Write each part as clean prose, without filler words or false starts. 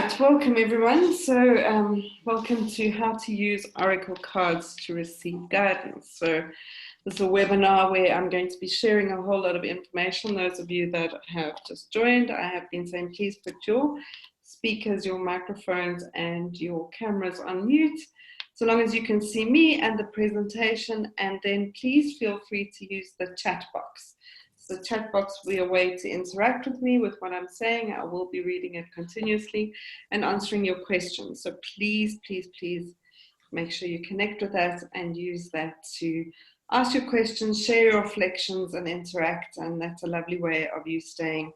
right, welcome everyone. So welcome to how to use Oracle cards to receive guidance. So this is a webinar where I'm going to be sharing a whole lot of information. Those of you that have just joined, I have been saying please put your speakers, your microphones and your cameras on mute, so long as you can see me and the presentation, and then please feel free to use the chat box. The chat box will be a way to interact with me with what I'm saying. I will be reading it continuously and answering your questions. So please, please, please make sure you connect with that and use that to ask your questions, share your reflections and interact. And that's a lovely way of you staying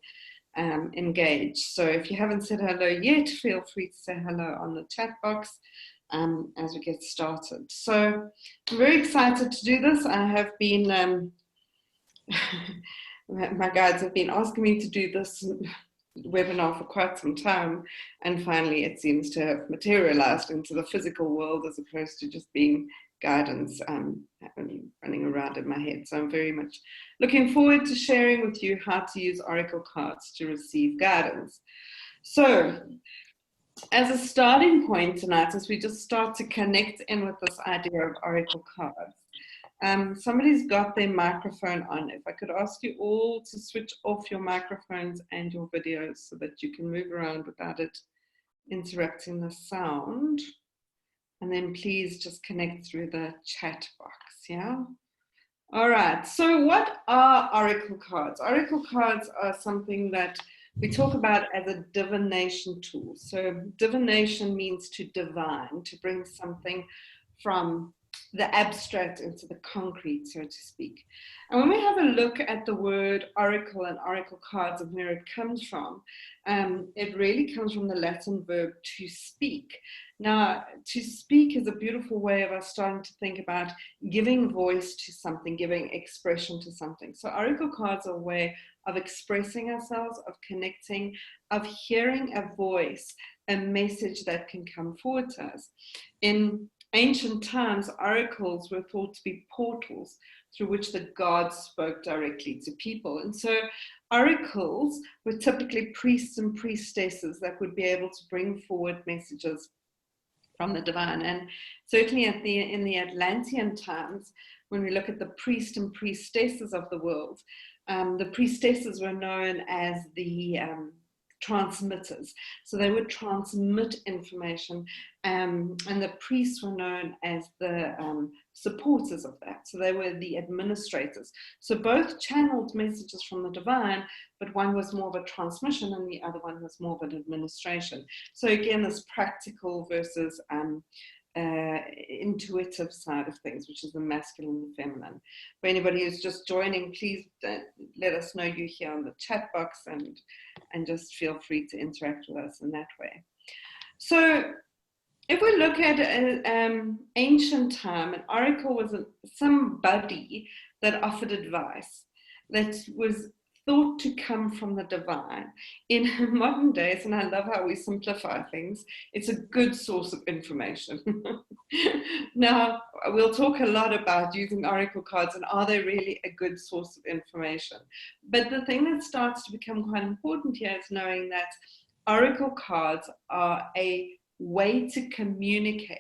engaged. So if you haven't said hello yet, feel free to say hello on the chat box as we get started. So I'm very excited to do this. I have been my guides have been asking me to do this webinar for quite some time, and finally it seems to have materialized into the physical world as opposed to just being guidance running around in my head. So I'm very much looking forward to sharing with you how to use Oracle cards to receive guidance. So as a starting point tonight, as we just start to connect in with this idea of Oracle cards, somebody's got their microphone on. If I could ask you all to switch off your microphones and your videos so that you can move around without it interrupting the sound. And then please just connect through the chat box, yeah? All right, so what are Oracle cards? Oracle cards are something that we talk about as a divination tool. So divination means to divine, to bring something from the abstract into the concrete, so to speak. And when we have a look at the word oracle and oracle cards and where it comes from, it really comes from the Latin verb to speak. Now, to speak is a beautiful way of us starting to think about giving voice to something, giving expression to something. So oracle cards are a way of expressing ourselves, of connecting, of hearing a voice, a message that can come forward to us. In ancient times, oracles were thought to be portals through which the gods spoke directly to people. And so oracles were typically priests and priestesses that would be able to bring forward messages from the divine. And certainly in the Atlantean times, when we look at the priests and priestesses of the world, the priestesses were known as the transmitters. So they would transmit information, and the priests were known as the supporters of that. So they were the administrators. So both channeled messages from the divine, but one was more of a transmission and the other one was more of an administration. So again, this practical versus intuitive side of things, which is the masculine and feminine. For anybody who's just joining, please let us know you're here on the chat box and just feel free to interact with us in that way. So if we look at ancient time, an oracle was somebody that offered advice that was thought to come from the divine. In modern days, and I love how we simplify things, it's a good source of information. Now, we'll talk a lot about using oracle cards and are they really a good source of information? But the thing that starts to become quite important here is knowing that oracle cards are a way to communicate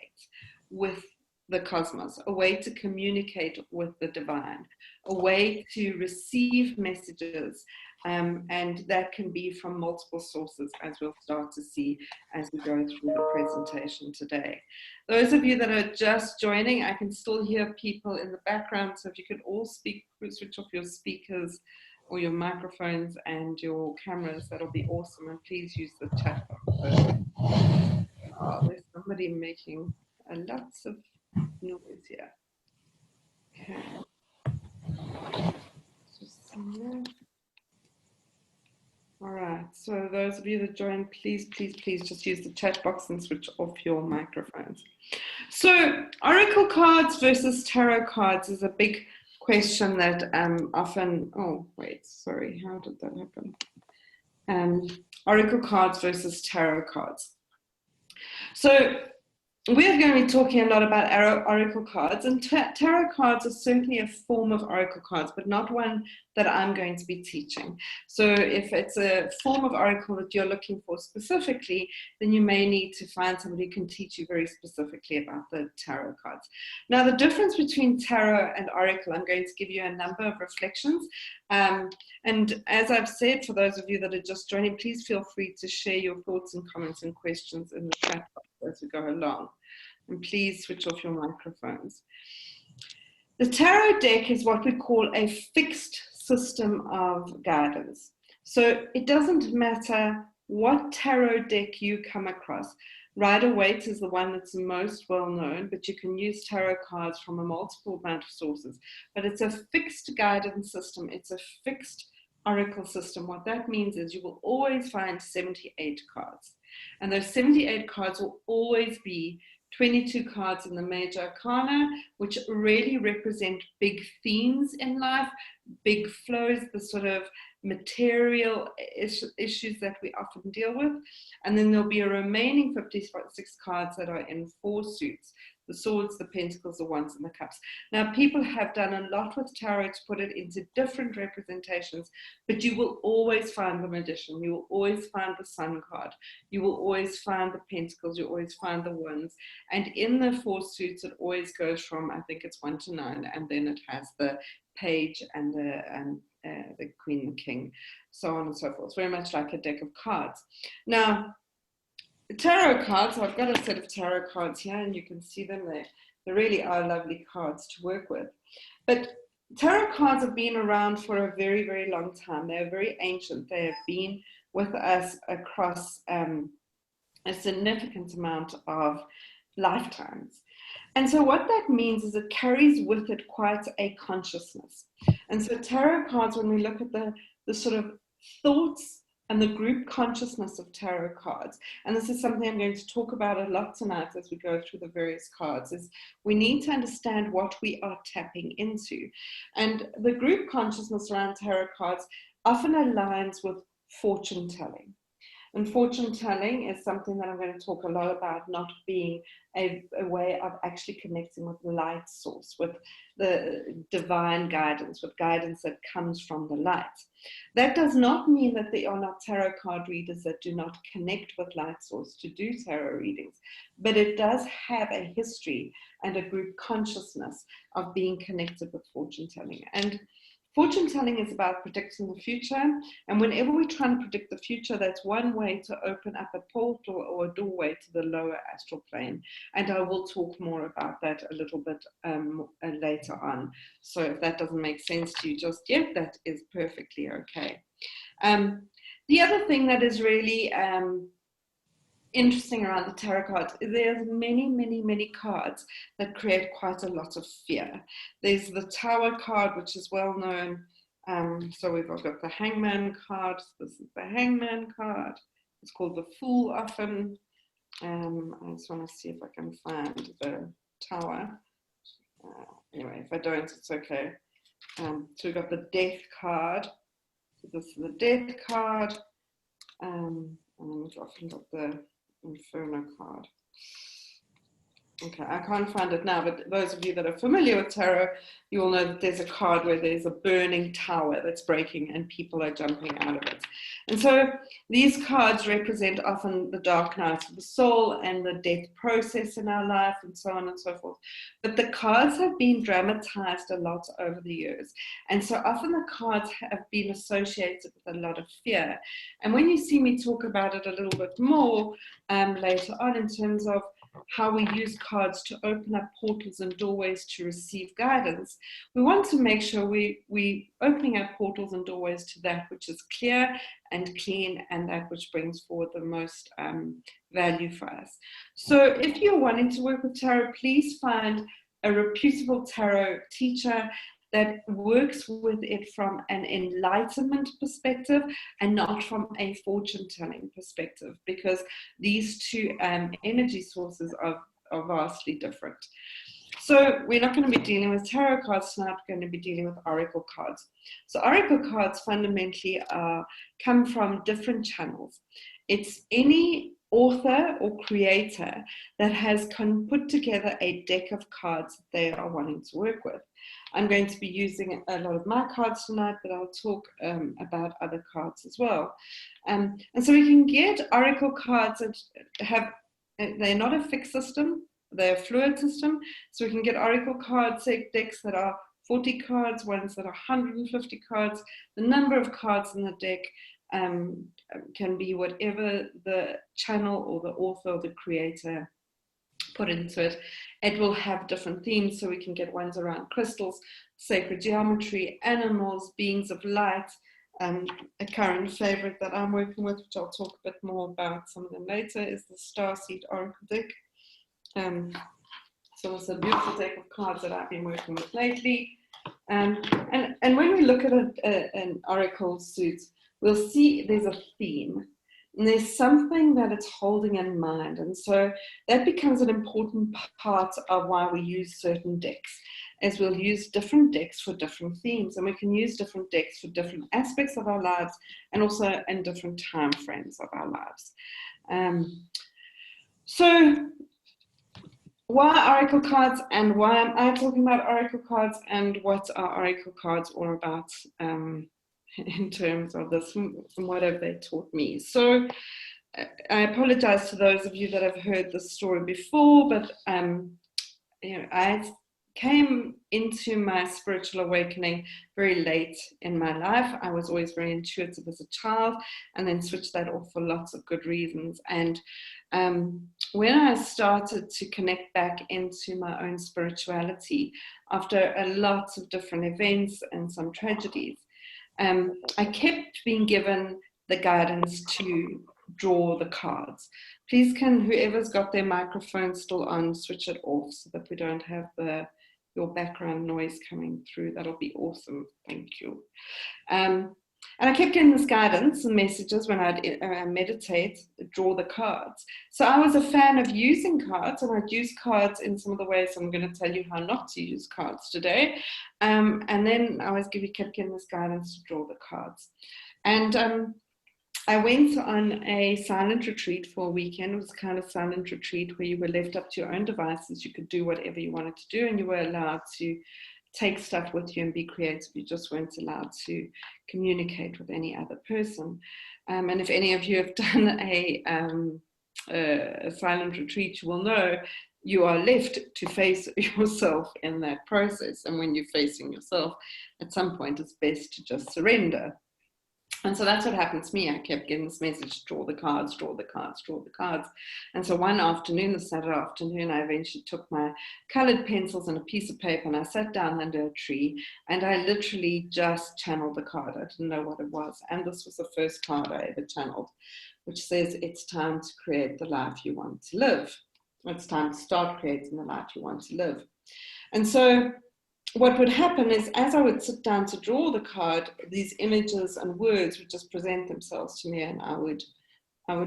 with the cosmos, a way to communicate with the divine, a way to receive messages, and that can be from multiple sources, as we'll start to see as we go through the presentation today. Those of you that are just joining, I can still hear people in the background, so if you could all speak, switch off your speakers or your microphones and your cameras, that'll be awesome, and please use the chat box. Oh, there's somebody making lots of noise here. Okay. Just all right, so those of you that joined, please, please, please just use the chat box and switch off your microphones. So oracle cards versus tarot cards is a big question that often, oh wait, sorry, how did that happen? Oracle cards versus tarot cards. So we're going to be talking a lot about oracle cards, and tarot cards are certainly a form of oracle cards, but not one that I'm going to be teaching. So if it's a form of oracle that you're looking for specifically, then you may need to find somebody who can teach you very specifically about the tarot cards. Now, the difference between tarot and oracle, I'm going to give you a number of reflections. And as I've said, for those of you that are just joining, please feel free to share your thoughts and comments and questions in the chat box as we go along. And please switch off your microphones. The tarot deck is what we call a fixed system of guidance. So it doesn't matter what tarot deck you come across. Rider-Waite is the one that's most well known, but you can use tarot cards from a multiple amount of sources. But it's a fixed guidance system. It's a fixed oracle system. What that means is you will always find 78 cards. And those 78 cards will always be 22 cards in the major arcana, which really represent big themes in life, big flows, the sort of material issues that we often deal with. And then there'll be a remaining 56 cards that are in 4 suits: the swords, the pentacles, the wands, and the cups. Now, people have done a lot with tarot to put it into different representations, but you will always find the magician. You will always find the sun card. You will always find the pentacles. You always find the wands. And in the 4 suits, it always goes from, I think it's 1 to 9, and then it has the page and the queen and king, so on and so forth. Very much like a deck of cards. Now, tarot cards, so I've got a set of tarot cards here, and you can see them there. They really are lovely cards to work with. But tarot cards have been around for a very, very long time. They're very ancient. They have been with us across a significant amount of lifetimes. And so what that means is it carries with it quite a consciousness. And so tarot cards, when we look at the sort of thoughts and the group consciousness of tarot cards, and this is something I'm going to talk about a lot tonight as we go through the various cards, is we need to understand what we are tapping into. And the group consciousness around tarot cards often aligns with fortune telling. And fortune telling is something that I'm going to talk a lot about, not being a way of actually connecting with the light source, with the divine guidance, with guidance that comes from the light. That does not mean that there are not tarot card readers that do not connect with light source to do tarot readings, but it does have a history and a group consciousness of being connected with fortune telling. And fortune telling is about predicting the future, and whenever we're trying to predict the future, that's one way to open up a portal or a doorway to the lower astral plane. And I will talk more about that a little bit later on. So if that doesn't make sense to you just yet, that is perfectly okay. The other thing that is really interesting around the tarot cards is there's many cards that create quite a lot of fear. There's the Tower card, which is well known. So we've got the Hangman card. This is the Hangman card. It's called the Fool often. I just want to see if I can find the Tower. Anyway, if I don't, it's okay. So we've got the Death card. So this is the Death card. And we've often got the Inferno card. Okay, I can't find it now, but those of you that are familiar with tarot, you will know that there's a card where there's a burning tower that's breaking and people are jumping out of it. And so these cards represent often the dark nights of the soul and the death process in our life and so on and so forth. But the cards have been dramatized a lot over the years. And so often the cards have been associated with a lot of fear. And when you see me talk about it a little bit more later on in terms of how we use cards to open up portals and doorways to receive guidance, we want to make sure we opening up portals and doorways to that which is clear and clean and that which brings forward the most value for us. So if you're wanting to work with tarot, please find a reputable tarot teacher that works with it from an enlightenment perspective and not from a fortune-telling perspective, because these two energy sources are vastly different. So we're not going to be dealing with tarot cards tonight, we're going to be dealing with oracle cards. So oracle cards fundamentally come from different channels. It's any author or creator that has put together a deck of cards that they are wanting to work with. I'm going to be using a lot of my cards tonight, but I'll talk about other cards as well. And so we can get oracle cards that they're not a fixed system, they're a fluid system. So we can get oracle cards, decks that are 40 cards, ones that are 150 cards. The number of cards in the deck can be whatever the channel or the author or the creator put into it. It will have different themes, so we can get ones around crystals, sacred geometry, animals, beings of light. A current favorite that I'm working with, which I'll talk a bit more about some of them later, is the Starseed Oracle deck. So it's a beautiful deck of cards that I've been working with lately. And when we look at an oracle suit, we'll see there's a theme. And there's something that it's holding in mind. And so that becomes an important part of why we use certain decks, as we'll use different decks for different themes. And we can use different decks for different aspects of our lives and also in different time frames of our lives. So why oracle cards, and why am I talking about oracle cards, and what are oracle cards all about in terms of this, from what have they taught me? So I apologize to those of you that have heard this story before, but I came into my spiritual awakening very late in my life. I was always very intuitive as a child, and then switched that off for lots of good reasons. And when I started to connect back into my own spirituality after a lot of different events and some tragedies, I kept being given the guidance to draw the cards. Please, can whoever's got their microphone still on, switch it off so that we don't have your background noise coming through. That'll be awesome. Thank you. And I kept getting this guidance and messages when I'd meditate, draw the cards. So I was a fan of using cards, and I'd use cards in some of the ways I'm going to tell you how not to use cards today. And then I kept getting this guidance to draw the cards. And I went on a silent retreat for a weekend. It was kind of silent retreat where you were left up to your own devices. You could do whatever you wanted to do, and you were allowed to take stuff with you and be creative. You just weren't allowed to communicate with any other person. And if any of you have done a silent retreat, you will know you are left to face yourself in that process. And when you're facing yourself, at some point, it's best to just surrender. And so that's what happened to me. I kept getting this message, draw the cards, draw the cards, draw the cards. And so one afternoon, the Saturday afternoon, I eventually took my colored pencils and a piece of paper, and I sat down under a tree, and I literally just channeled the card. I didn't know what it was. And this was the first card I ever channeled, which says, it's time to create the life you want to live. It's time to start creating the life you want to live. And so what would happen is, as I would sit down to draw the card, these images and words would just present themselves to me, and I would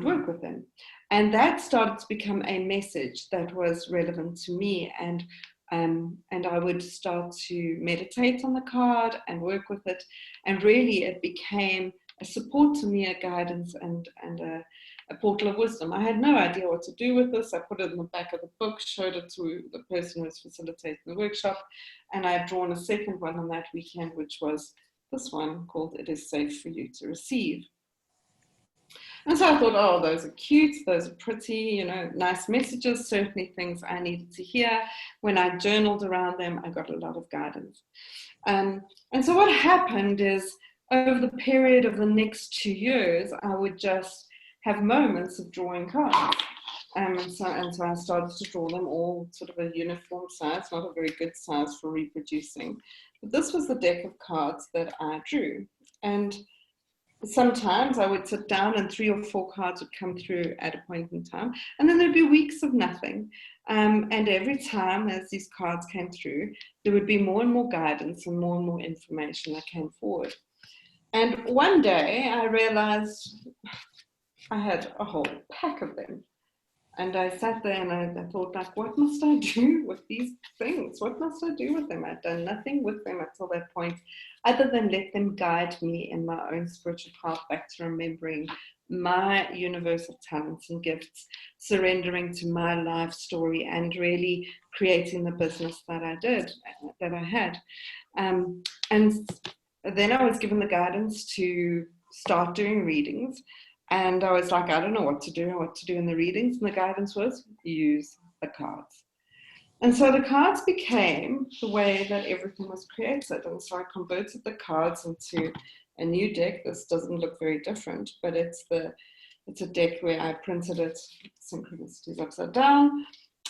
work with them. And that started to become a message that was relevant to me, and I would start to meditate on the card and work with it. And really it became a support to me, a guidance, and a portal of wisdom. I had no idea what to do with this. I put it in the back of the book, showed it to the person who was facilitating the workshop, and I had drawn a second one on that weekend, which was this one called It Is Safe for You to Receive. And so I thought, oh, those are cute, those are pretty, nice messages, certainly things I needed to hear. When I journaled around them, I got a lot of guidance. And so what happened is, over the period of the next 2 years, I would just have moments of drawing cards. And so I started to draw them all sort of a uniform size, not a very good size for reproducing. But this was the deck of cards that I drew. And sometimes I would sit down and 3 or 4 cards would come through at a point in time. And then there'd be weeks of nothing. And every time as these cards came through, there would be more and more guidance and more information that came forward. And one day I realized I had a whole pack of them. And I sat there and I thought, like, what must I do with these things? What must I do with them? I'd done nothing with them until that point, other than let them guide me in my own spiritual path back to remembering my universal talents and gifts, surrendering to my life story, and really creating the business that I did, that I had. And then I was given the guidance to start doing readings. And I was like, I don't know what to do in the readings. And the guidance was use the cards. And so the cards became the way that everything was created. And so I converted the cards into a new deck. This doesn't look very different, but it's a deck where I printed it, synchronicities upside down,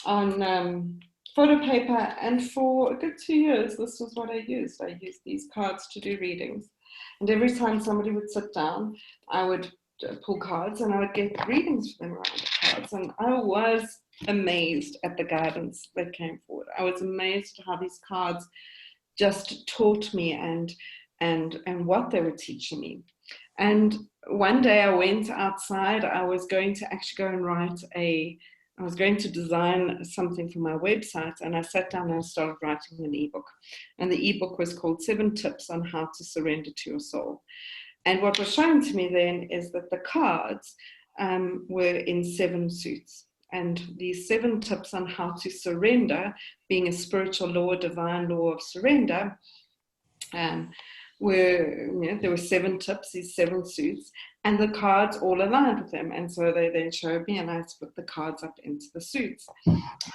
on photo paper. And for a good 2 years, this was what I used. I used these cards to do readings. And every time somebody would sit down, I would pull cards and I would get readings for them around the cards. And I was amazed at the guidance that came forward. I was amazed at how these cards just taught me and what they were teaching me. And one day I went outside. I was going to actually go and I was going to design something for my website, and I sat down and I started writing an ebook. And the ebook was called 7 Tips on How to Surrender to Your Soul. And what was shown to me then is that the cards were in 7 suits. And these 7 tips on how to surrender, being a spiritual law, divine law of surrender, there were 7 tips, these 7 suits, and the cards all aligned with them. And so they then showed me, and I put the cards up into the suits.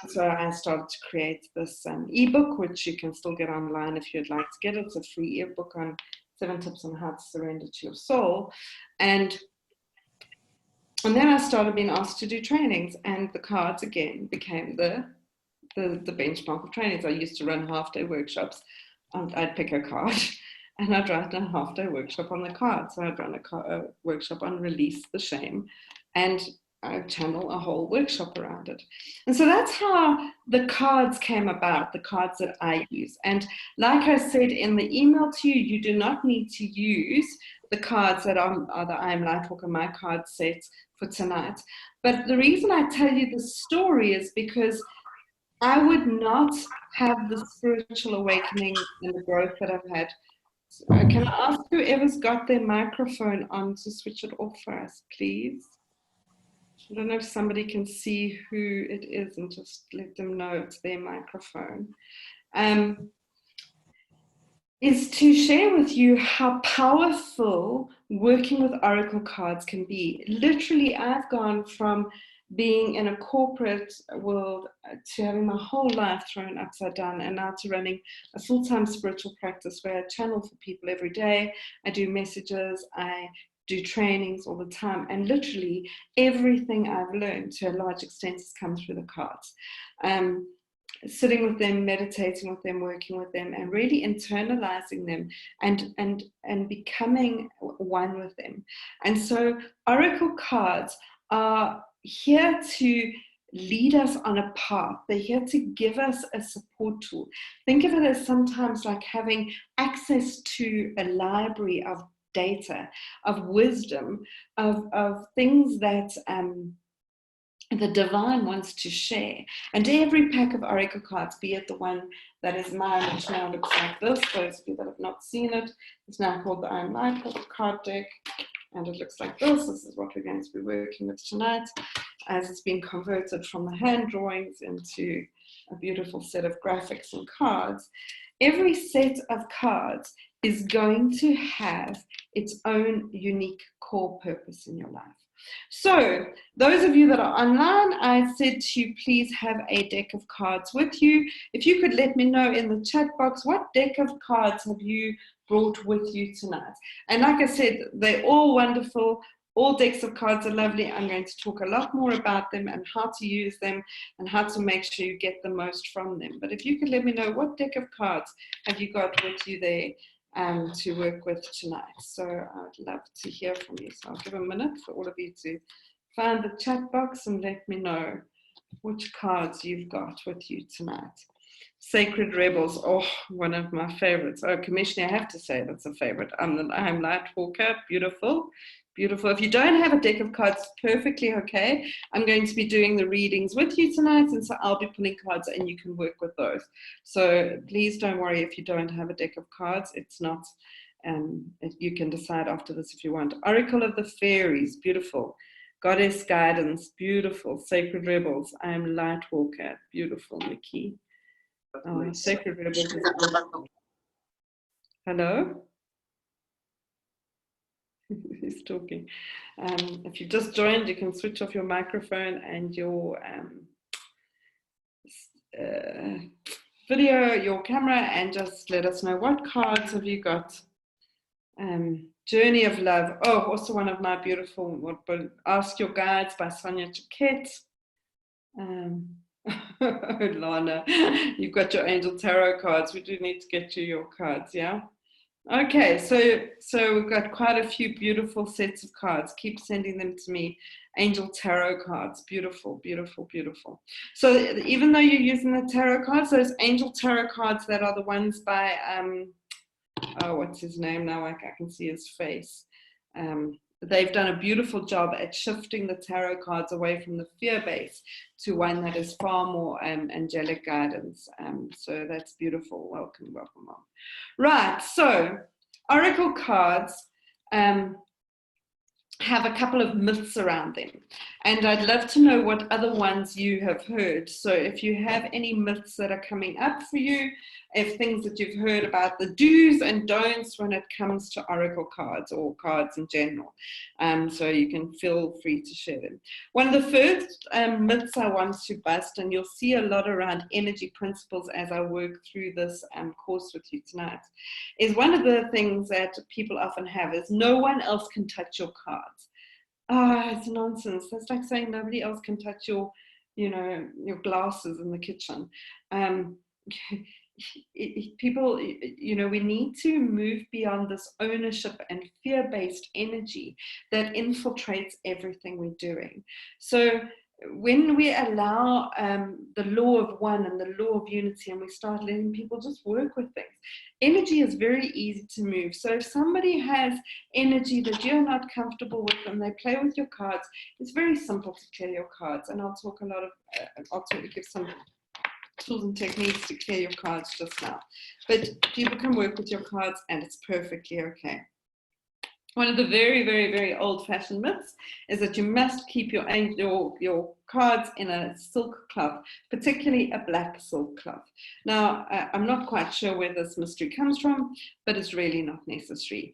So I started to create this ebook, which you can still get online if you'd like to get it. It's a free ebook on 7 tips on how to surrender to your soul. And then I started being asked to do trainings, and the cards again became the benchmark of trainings. I used to run half-day workshops. I'd pick a card and I'd write a half-day workshop on the card. So I'd run a workshop on release the shame, and I channel a whole workshop around it. And so that's how the cards came about, the cards that I use. And like I said in the email to you, you do not need to use the cards that are the I Am Lightwalker, my card set for tonight. But the reason I tell you the story is because I would not have the spiritual awakening and the growth that I've had. Can I ask whoever's got their microphone on to switch it off for us, please? I don't know if somebody can see who it is and just let them know it's their microphone. Is to share with you how powerful working with oracle cards can be. Literally, I've gone from being in a corporate world to having my whole life thrown upside down, and now to running a full-time spiritual practice where I channel for people every day. I do messages, I do trainings all the time, and literally everything I've learned to a large extent has come through the cards. Sitting with them, meditating with them, working with them, and really internalizing them and becoming one with them. And so oracle cards are here to lead us on a path. They're here to give us a support tool. Think of it as sometimes like having access to a library of data, of wisdom, of things that the divine wants to share. And every pack of oracle cards, be it the one that is mine, which now looks like this, those of you that have not seen it, it's now called the I Am Lightwalker card deck, and it looks like this. This is what we're going to be working with tonight, as it's been converted from the hand drawings into a beautiful set of graphics and cards. Every set of cards is going to have its own unique core purpose in your life. So those of you that are online, I said to you, please have a deck of cards with you. If you could let me know in the chat box, what deck of cards have you brought with you tonight? And like I said, they're all wonderful. All decks of cards are lovely. I'm going to talk a lot more about them and how to use them and how to make sure you get the most from them. But if you could let me know, what deck of cards have you got with you there to work with tonight? So I'd love to hear from you. So I'll give a minute for all of you to find the chat box and let me know which cards you've got with you tonight. Sacred Rebels, oh, one of my favorites. Oh, Commissioner, I have to say that's a favorite. I'm Lightwalker, beautiful, beautiful. If you don't have a deck of cards, perfectly okay. I'm going to be doing the readings with you tonight, and so I'll be pulling cards and you can work with those. So please don't worry if you don't have a deck of cards. It's not, you can decide after this if you want. Oracle of the Fairies, beautiful. Goddess Guidance, beautiful. Sacred Rebels, I am Lightwalker, beautiful, Mickey. Oh, Sacred Rebels is awesome. Hello? He's talking. If you just joined, you can switch off your microphone and your video, your camera, and just let us know what cards have you got. Journey of Love. Oh, also one of my beautiful, Ask Your Guides by Sonia Chiquette. Lana, you've got your Angel Tarot cards. We do need to get you your cards, yeah? Okay, so we've got quite a few beautiful sets of cards. Keep sending them to me. Angel Tarot cards, beautiful, beautiful, beautiful. So even though you're using the tarot cards, those Angel Tarot cards that are the ones by, oh, what's his name now? I can see his face. They've done a beautiful job at shifting the tarot cards away from the fear base to one that is far more angelic guidance. So that's beautiful. Welcome, welcome, welcome. Right, so oracle cards have a couple of myths around them, and I'd love to know what other ones you have heard. So if you have any myths that are coming up for you, if things that you've heard about the do's and don'ts when it comes to oracle cards or cards in general, so you can feel free to share them. One of the first myths I want to bust, and you'll see a lot around energy principles as I work through this course with you tonight, is one of the things that people often have is no one else can touch your cards. Ah, it's nonsense. That's like saying nobody else can touch your, your glasses in the kitchen. People, we need to move beyond this ownership and fear-based energy that infiltrates everything we're doing. So when we allow the law of one and the law of unity, and we start letting people just work with things, energy is very easy to move. So if somebody has energy that you're not comfortable with and they play with your cards, it's very simple to clear your cards. And I'll talk a lot of, give some tools and techniques to clear your cards just now. But people can work with your cards and it's perfectly okay. One of the very, very, very old-fashioned myths is that you must keep your cards in a silk cloth, particularly a black silk cloth. Now, I'm not quite sure where this mystery comes from, but it's really not necessary.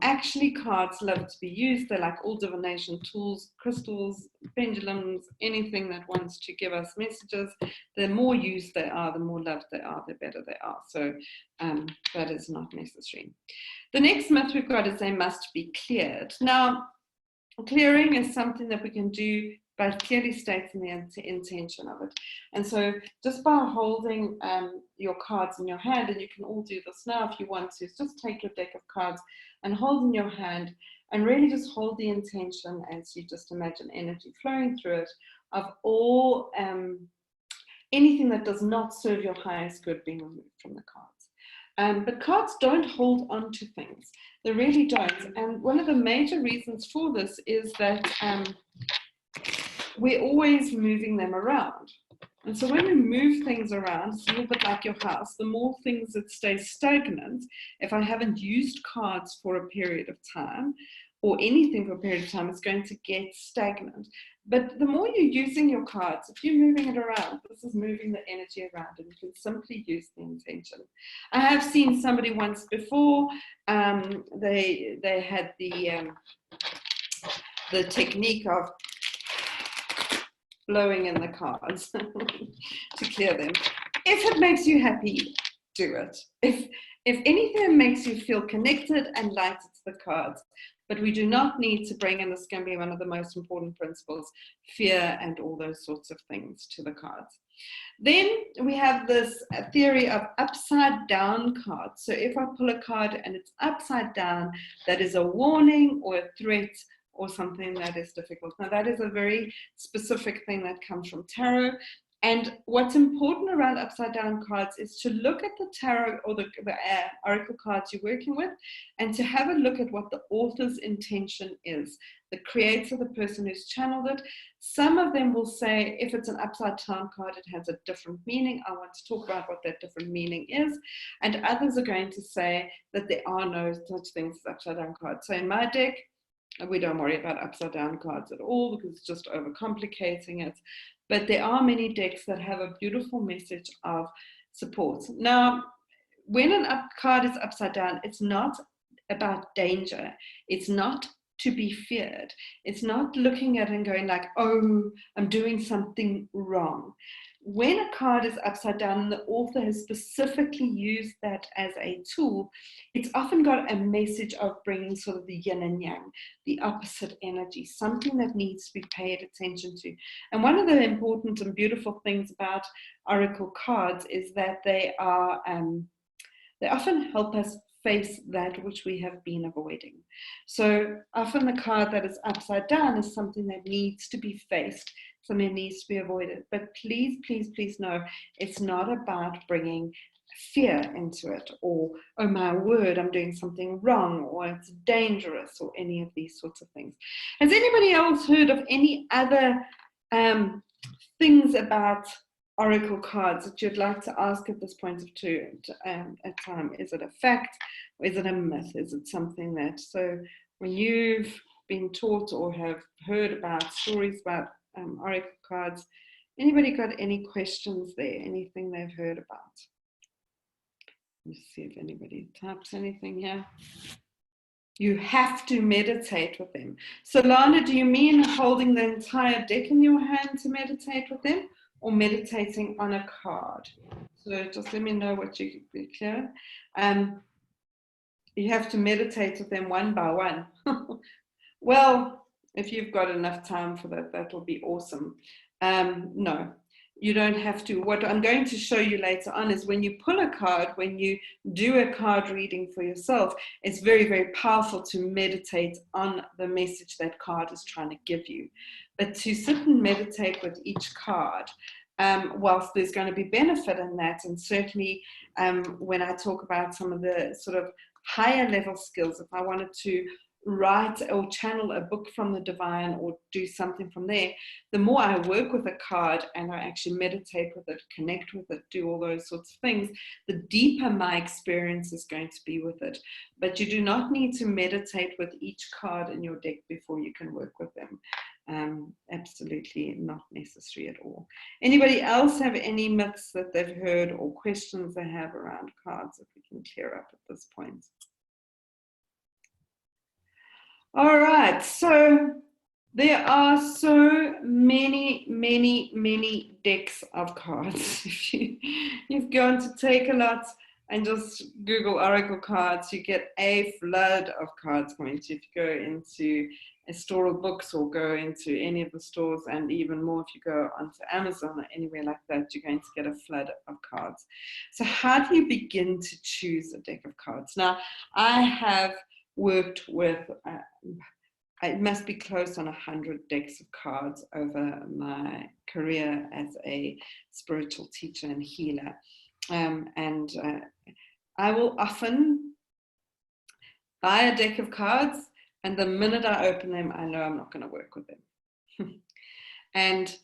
Actually, cards love to be used. They're like all divination tools, crystals, pendulums, anything that wants to give us messages. The more used they are, the more loved they are, the better they are. So that is not necessary. The next myth we've got is they must be cleared. Now, clearing is something that we can do by clearly stating the intention of it. And so just by holding your cards in your hand, and you can all do this now if you want to, just take your deck of cards and hold in your hand and really just hold the intention as you just imagine energy flowing through it of all anything that does not serve your highest good being removed from the cards. But cards don't hold on to things. They really don't. And one of the major reasons for this is that we're always moving them around. And so when we move things around, it's a little bit like your house, the more things that stay stagnant, if I haven't used cards for a period of time, or anything for a period of time, it's going to get stagnant. But the more you're using your cards, if you're moving it around, this is moving the energy around, and you can simply use the intention. I have seen somebody once before, they had the technique of blowing in the cards to clear them. If it makes you happy, do it. If anything makes you feel connected and light, it's the cards. But we do not need to bring in, this can be one of the most important principles, fear and all those sorts of things to the cards. Then we have this theory of upside down cards. So if I pull a card and it's upside down, that is a warning or a threat or something that is difficult. Now that is a very specific thing that comes from tarot. And what's important around upside down cards is to look at the tarot or the oracle cards you're working with, and to have a look at what the author's intention is, the creator, the person who's channeled it. Some of them will say, if it's an upside down card, it has a different meaning. I want to talk about what that different meaning is. And others are going to say that there are no such things as upside down cards. So in my deck, we don't worry about upside down cards at all because it's just overcomplicating it. But there are many decks that have a beautiful message of support. Now, when an card is upside down, it's not about danger. It's not to be feared. It's not looking at it and going like, oh, I'm doing something wrong. When a card is upside down and the author has specifically used that as a tool, it's often got a message of bringing sort of the yin and yang, the opposite energy, something that needs to be paid attention to. And one of the important and beautiful things about oracle cards is that they often help us face that which we have been avoiding. So often the card that is upside down is something that needs to be faced, something that needs to be avoided. But please, please, please know, it's not about bringing fear into it, or, oh my word, I'm doing something wrong, or it's dangerous, or any of these sorts of things. Has anybody else heard of any other things about oracle cards that you'd like to ask at this point of time? Is it a fact, or is it a myth? Is it something that, so when you've been taught or have heard about stories about oracle cards, anybody got any questions there? Anything they've heard about? Let's see if anybody types anything here. You have to meditate with them. So Lana, do you mean holding the entire deck in your hand to meditate with them, or meditating on a card? So just let me know what you be clear. You have to meditate with them one by one. Well, if you've got enough time for that, that will be awesome. No, you don't have to. What I'm going to show you later on is when you pull a card, when you do a card reading for yourself, it's very, very powerful to meditate on the message that card is trying to give you. But to sit and meditate with each card, whilst there's going to be benefit in that, and certainly when I talk about some of the sort of higher level skills, if I wanted to write or channel a book from the divine or do something from there, the more I work with a card and I actually meditate with it, connect with it, do all those sorts of things, the deeper my experience is going to be with it. But you do not need to meditate with each card in your deck before you can work with them. Absolutely not necessary at all. Anybody else have any myths that they've heard or questions they have around cards that we can clear up at this point? All right, so there are so many, many, many decks of cards. If you've gone to Take a Lot and just Google oracle cards, you get a flood of cards coming to you. If you go into Astral books or go into any of the stores, and even more if you go onto Amazon or anywhere like that, you're going to get a flood of cards. So how do you begin to choose a deck of cards? Now, I have worked with, it must be close on 100 decks of cards over my career as a spiritual teacher and healer. I will often buy a deck of cards, and the minute I open them, I know I'm not going to work with them. and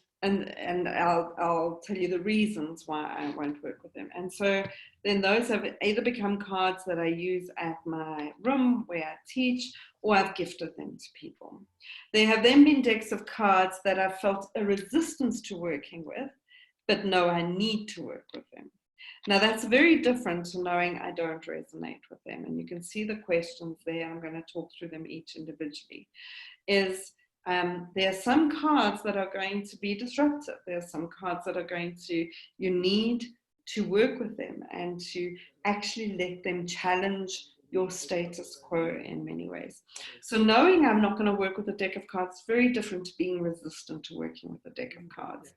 I'll tell you the reasons why I won't work with them. And so then those have either become cards that I use at my room where I teach, or I've gifted them to people. There have then been decks of cards that I felt a resistance to working with, but know I need to work with them. Now that's very different to knowing I don't resonate with them. And you can see the questions there. I'm going to talk through them each individually. There are some cards that are going to be disruptive. There are some cards that are going to, you need to work with them and to actually let them challenge your status quo in many ways. So knowing I'm not going to work with a deck of cards is very different to being resistant to working with a deck of cards.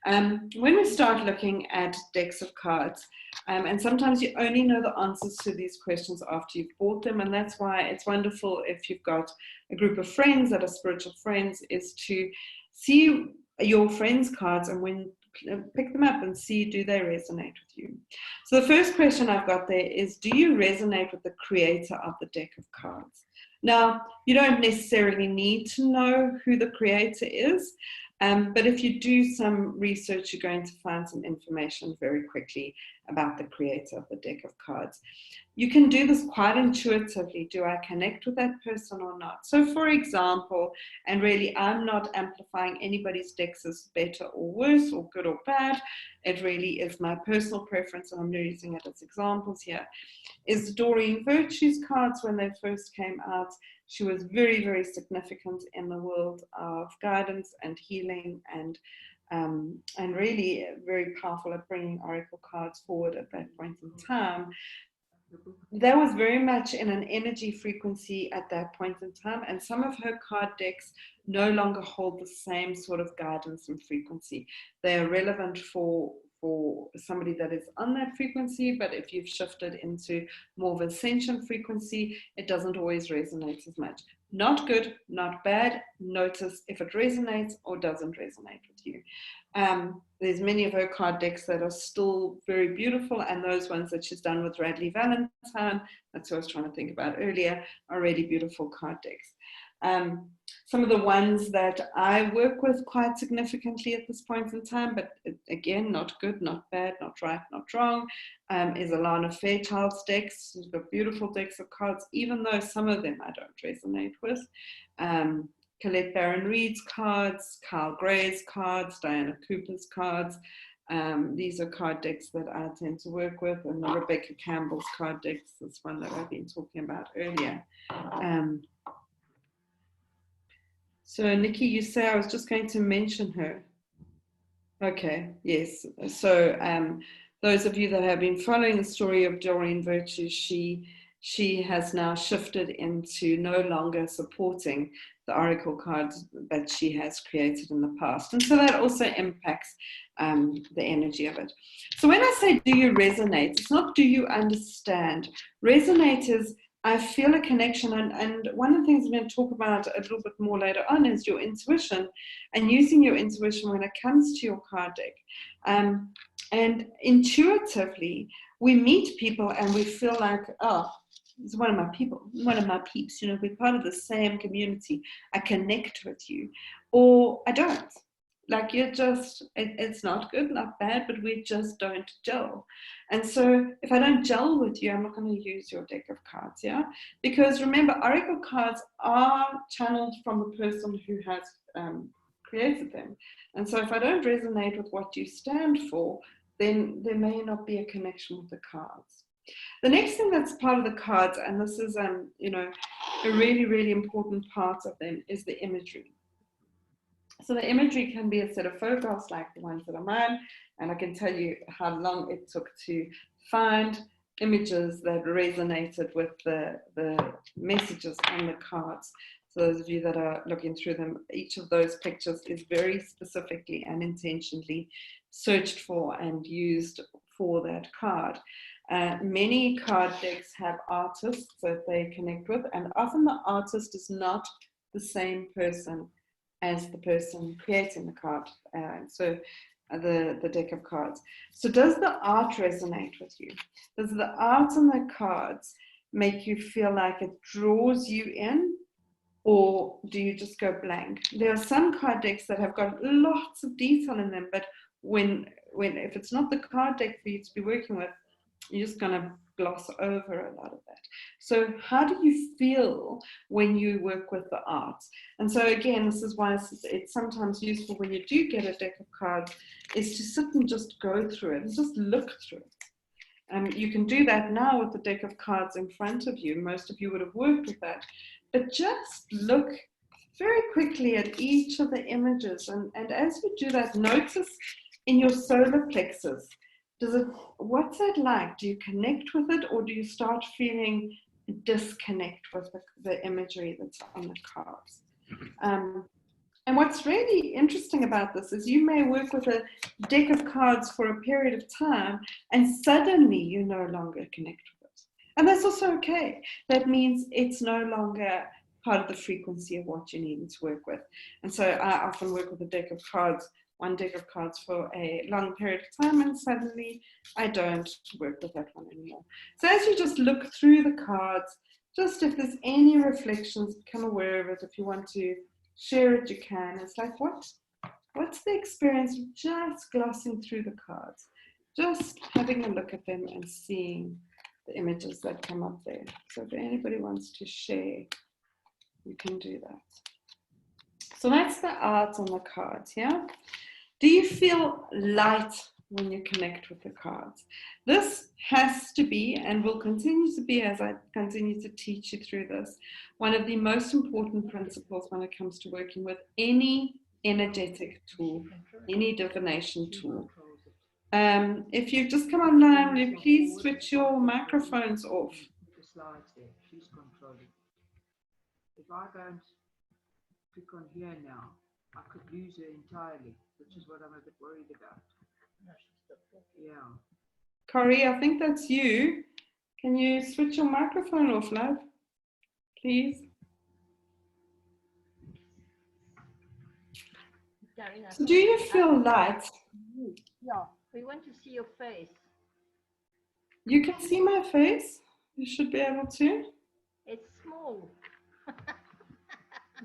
When we start looking at decks of cards, and sometimes you only know the answers to these questions after you've bought them, and that's why it's wonderful if you've got a group of friends that are spiritual friends, is to see your friends' cards, and when pick them up and see, do they resonate with you? So the first question I've got there is, do you resonate with the creator of the deck of cards? Now, you don't necessarily need to know who the creator is, but if you do some research, you're going to find some information very quickly about the creator of the deck of cards. You can do this quite intuitively. Do I connect with that person or not? So for example, and really I'm not amplifying anybody's decks as better or worse or good or bad. It really is my personal preference, and I'm using it as examples here. Is Doreen Virtue's cards, when they first came out, she was very, very significant in the world of guidance and healing, and really very powerful at bringing oracle cards forward at that point in time. That was very much in an energy frequency at that point in time, and some of her card decks no longer hold the same sort of guidance and frequency. They are relevant for somebody that is on that frequency, but if you've shifted into more of ascension frequency, it doesn't always resonate as much. Not good, not bad. Notice if it resonates or doesn't resonate with you. There's many of her card decks that are still very beautiful, and those ones that she's done with Radley Valentine, that's what I was trying to think about earlier, are really beautiful card decks. Some of the ones that I work with quite significantly at this point in time, but again, not good, not bad, not right, not wrong, is Alana Fairchild's decks. She's got beautiful decks of cards, even though some of them I don't resonate with. Colette Baron Reed's cards, Kyle Gray's cards, Diana Cooper's cards. These are card decks that I tend to work with, and the Rebecca Campbell's card decks, this one that I've been talking about earlier. So Nikki, you say I was just going to mention her. Okay, yes. So those of you that have been following the story of Doreen Virtue, she has now shifted into no longer supporting the oracle cards that she has created in the past. And so that also impacts the energy of it. So when I say, do you resonate? It's not do you understand. Resonate is, I feel a connection, and one of the things I'm going to talk about a little bit more later on is your intuition, and using your intuition when it comes to your card deck. And intuitively, we meet people and we feel like, oh, it's one of my people, one of my peeps, you know, we're part of the same community. I connect with you, or I don't. Like you're just, it's not good, not bad, but we just don't gel. And so if I don't gel with you, I'm not going to use your deck of cards, yeah? Because remember, oracle cards are channeled from the person who has created them. And so if I don't resonate with what you stand for, then there may not be a connection with the cards. The next thing that's part of the cards, and this is, you know, a really, really important part of them, is the imagery. So the imagery can be a set of photographs like the ones that are mine, and I can tell you how long it took to find images that resonated with the messages on the cards. So those of you that are looking through them, each of those pictures is very specifically and intentionally searched for and used for that card. Many card decks have artists that they connect with, and often the artist is not the same person as the person creating the card, the deck of cards. So does the art resonate with you? Does the art on the cards make you feel like it draws you in, or do you just go blank? There are some card decks that have got lots of detail in them, but if it's not the card deck for you to be working with, you're just going to gloss over a lot of that. So how do you feel when you work with the art? And so again, this is why it's sometimes useful when you do get a deck of cards, is to sit and just go through it and just look through it. You can do that now with the deck of cards in front of you. Most of you would have worked with that. But just look very quickly at each of the images. And as you do that, notice in your solar plexus, what's that like? Do you connect with it, or do you start feeling disconnect with the imagery that's on the cards? And what's really interesting about this is you may work with a deck of cards for a period of time, and suddenly you no longer connect with it. And that's also okay. That means it's no longer part of the frequency of what you need to work with. And so I often work with a deck of cards one deck of cards for a long period of time, and suddenly I don't work with that one anymore. So as you just look through the cards, just if there's any reflections, become aware of it. If you want to share it, you can. It's like, what's the experience of just glossing through the cards, just having a look at them and seeing the images that come up there. So if anybody wants to share, you can do that. So that's the art on the cards, yeah? Do you feel light when you connect with the cards? This has to be, and will continue to be as I continue to teach you through this, one of the most important principles when it comes to working with any energetic tool, any divination tool. If you just come online, will you please switch your microphones off? She's controlling. If I don't click on here now, I could lose her entirely, which is what I'm a bit worried about. Yeah. Corey, I think that's you. Can you switch your microphone off, love? Please. So do you feel light? Yeah, we want to see your face. You can see my face? You should be able to. It's small.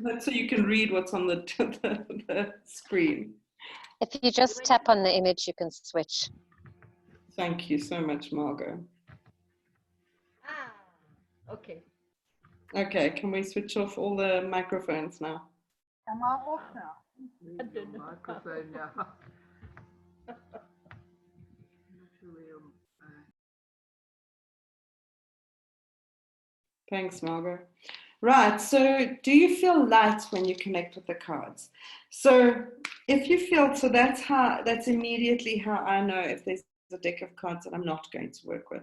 That's so you can read what's on the screen. If you just tap on the image, you can switch. Thank you so much, Margot. Ah, okay. Okay, can we switch off all the microphones now? Am I off now? I don't know. Microphone now. Thanks, Margaret. Right, so do you feel light when you connect with the cards? So if you feel, so that's immediately how I know if there's a deck of cards that I'm not going to work with,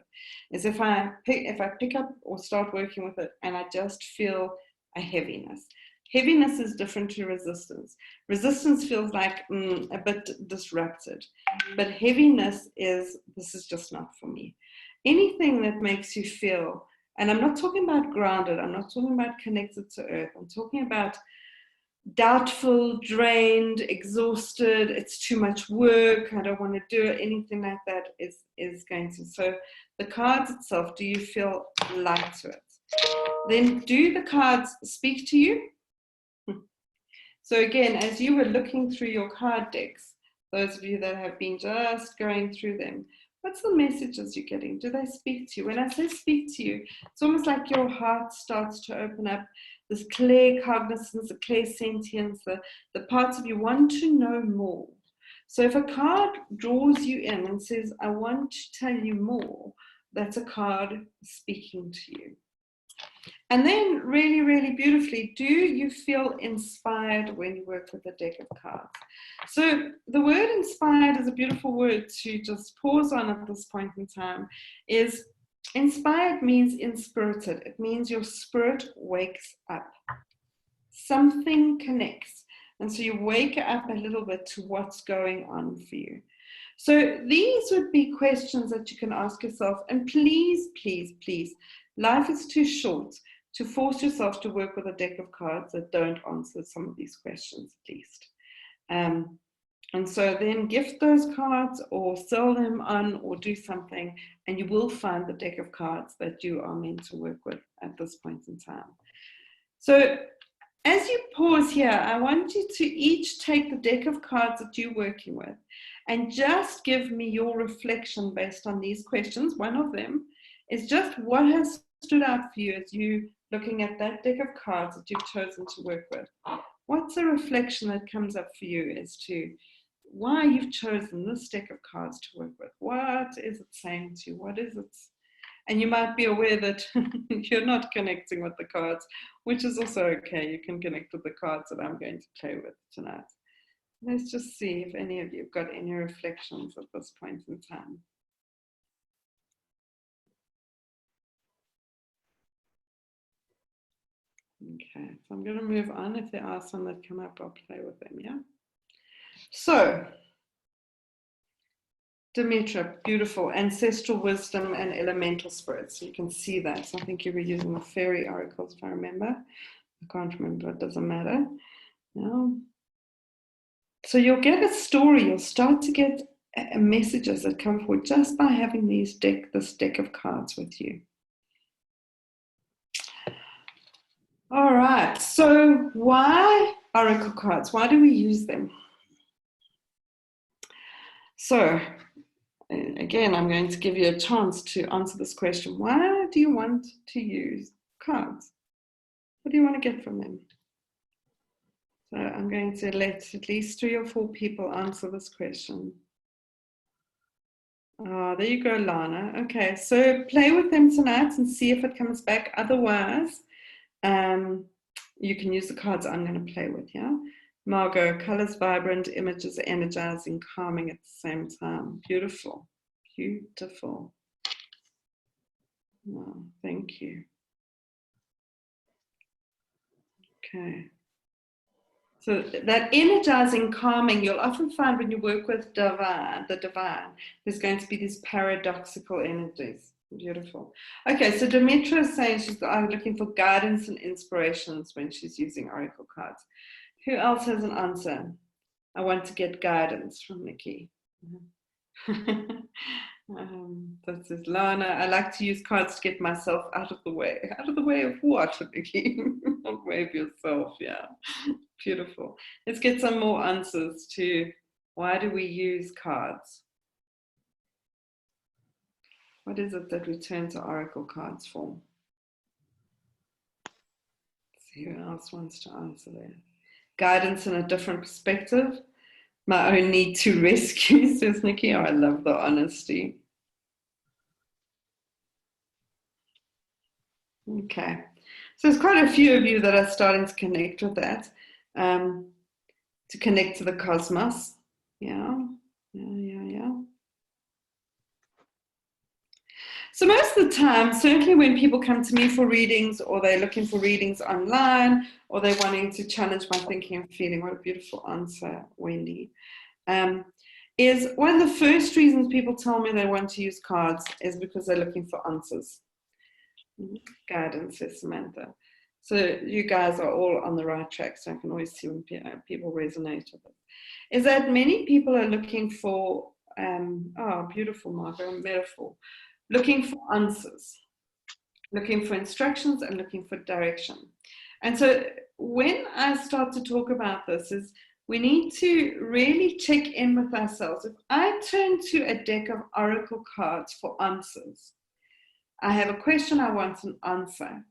is if I pick up or start working with it and I just feel a heaviness. Heaviness is different to resistance. Resistance feels like a bit disrupted, but heaviness is, this is just not for me. Anything that makes you feel, and I'm not talking about grounded, I'm not talking about connected to earth, I'm talking about doubtful, drained, exhausted, it's too much work, I don't want to do it, anything like that is going to. So the cards itself, do you feel light to it? Then do the cards speak to you? So again, as you were looking through your card decks, those of you that have been just going through them, what's the messages you're getting? Do they speak to you? When I say speak to you, it's almost like your heart starts to open up, this clear cognizance, the clear sentience, the parts of you want to know more. So if a card draws you in and says, I want to tell you more, that's a card speaking to you. And then really, really beautifully, do you feel inspired when you work with a deck of cards? So the word inspired is a beautiful word to just pause on at this point in time. Is inspired means inspirited. It means your spirit wakes up. Something connects. And so you wake up a little bit to what's going on for you. So these would be questions that you can ask yourself. And please, please, please, life is too short to force yourself to work with a deck of cards that don't answer some of these questions, at least. And so then gift those cards or sell them on or do something, and you will find the deck of cards that you are meant to work with at this point in time. So as you pause here, I want you to each take the deck of cards that you're working with and just give me your reflection based on these questions. One of them is just what has stood out for you as you looking at that deck of cards that you've chosen to work with. What's a reflection that comes up for you as to why you've chosen this deck of cards to work with? What is it saying to you? What is it? And you might be aware that you're not connecting with the cards, which is also okay. You can connect with the cards that I'm going to play with tonight. Let's just see if any of you have got any reflections at this point in time. Okay, so I'm going to move on. If there are some that come up, I'll play with them, yeah? So, Dimitra, beautiful, ancestral wisdom and elemental spirits. So you can see that. So I think you were using the fairy oracles, if I remember. I can't remember, it doesn't matter. No. So you'll get a story, you'll start to get messages that come forward just by having this deck of cards with you. All right, so why oracle cards? Why do we use them? So again, I'm going to give you a chance to answer this question. Why do you want to use cards? What do you want to get from them? So I'm going to let at least 3 or 4 people answer this question. There you go, Lana. Okay, so play with them tonight and see if it comes back. Otherwise, you can use the cards I'm going to play with, yeah? Margot, colors vibrant, images energizing, calming at the same time. Beautiful, beautiful. Oh, thank you. Okay. So that energizing, calming, you'll often find when you work with the divine, there's going to be these paradoxical energies. Beautiful. Okay, so Dimitra is saying she's looking for guidance and inspirations when she's using oracle cards. Who else has an answer? I want to get guidance from Nikki. This is Lana. I like to use cards to get myself out of the way. Out of the way of what, Nikki? Out of the way of yourself, yeah. Beautiful. Let's get some more answers to why do we use cards? What is it that we turn to oracle cards for? Let's see who else wants to answer that. Guidance in a different perspective. My own need to rescue, says Nikki. Oh, I love the honesty. Okay. So there's quite a few of you that are starting to connect with that. To connect to the cosmos. Yeah. So most of the time, certainly when people come to me for readings, or they're looking for readings online, or they're wanting to challenge my thinking and feeling, what a beautiful answer, Wendy, is one of the first reasons people tell me they want to use cards is because they're looking for answers. Guidance, says Samantha. So you guys are all on the right track, so I can always see when people resonate with it. Is that many people are looking for, oh, beautiful, Margaret, metaphor, looking for answers, looking for instructions and looking for direction. And so when I start to talk about this is we need to really check in with ourselves. If I turn to a deck of oracle cards for answers, I have a question, I want an answer.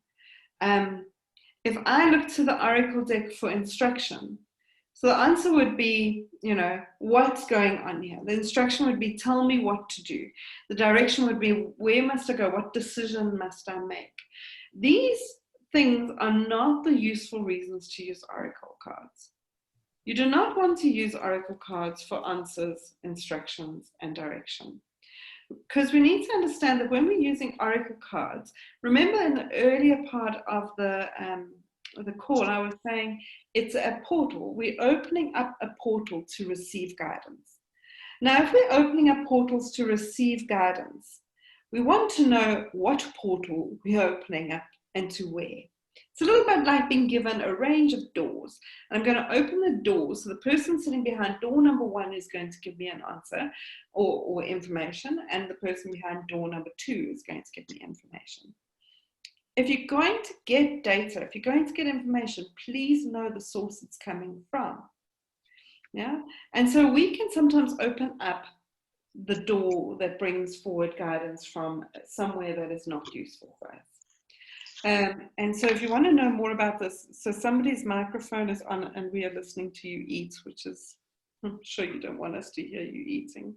If I look to the oracle deck for instruction, so the answer would be, what's going on here? The instruction would be, tell me what to do. The direction would be, where must I go? What decision must I make? These things are not the useful reasons to use oracle cards. You do not want to use oracle cards for answers, instructions, and direction. Because we need to understand that when we're using oracle cards, remember in the earlier part of the call, I was saying it's a portal. We're opening up a portal to receive guidance. Now, if we're opening up portals to receive guidance, we want to know what portal we're opening up and to where. It's a little bit like being given a range of doors. I'm going to open the door, so the person sitting behind door number 1 is going to give me an answer or information, and the person behind door number 2 is going to give me information. If you're going to get data, if you're going to get information, please know the source it's coming from. Yeah, and so we can sometimes open up the door that brings forward guidance from somewhere that is not useful for us. And so if you want to know more about this, so somebody's microphone is on and we are listening to you eat, which is, I'm sure you don't want us to hear you eating.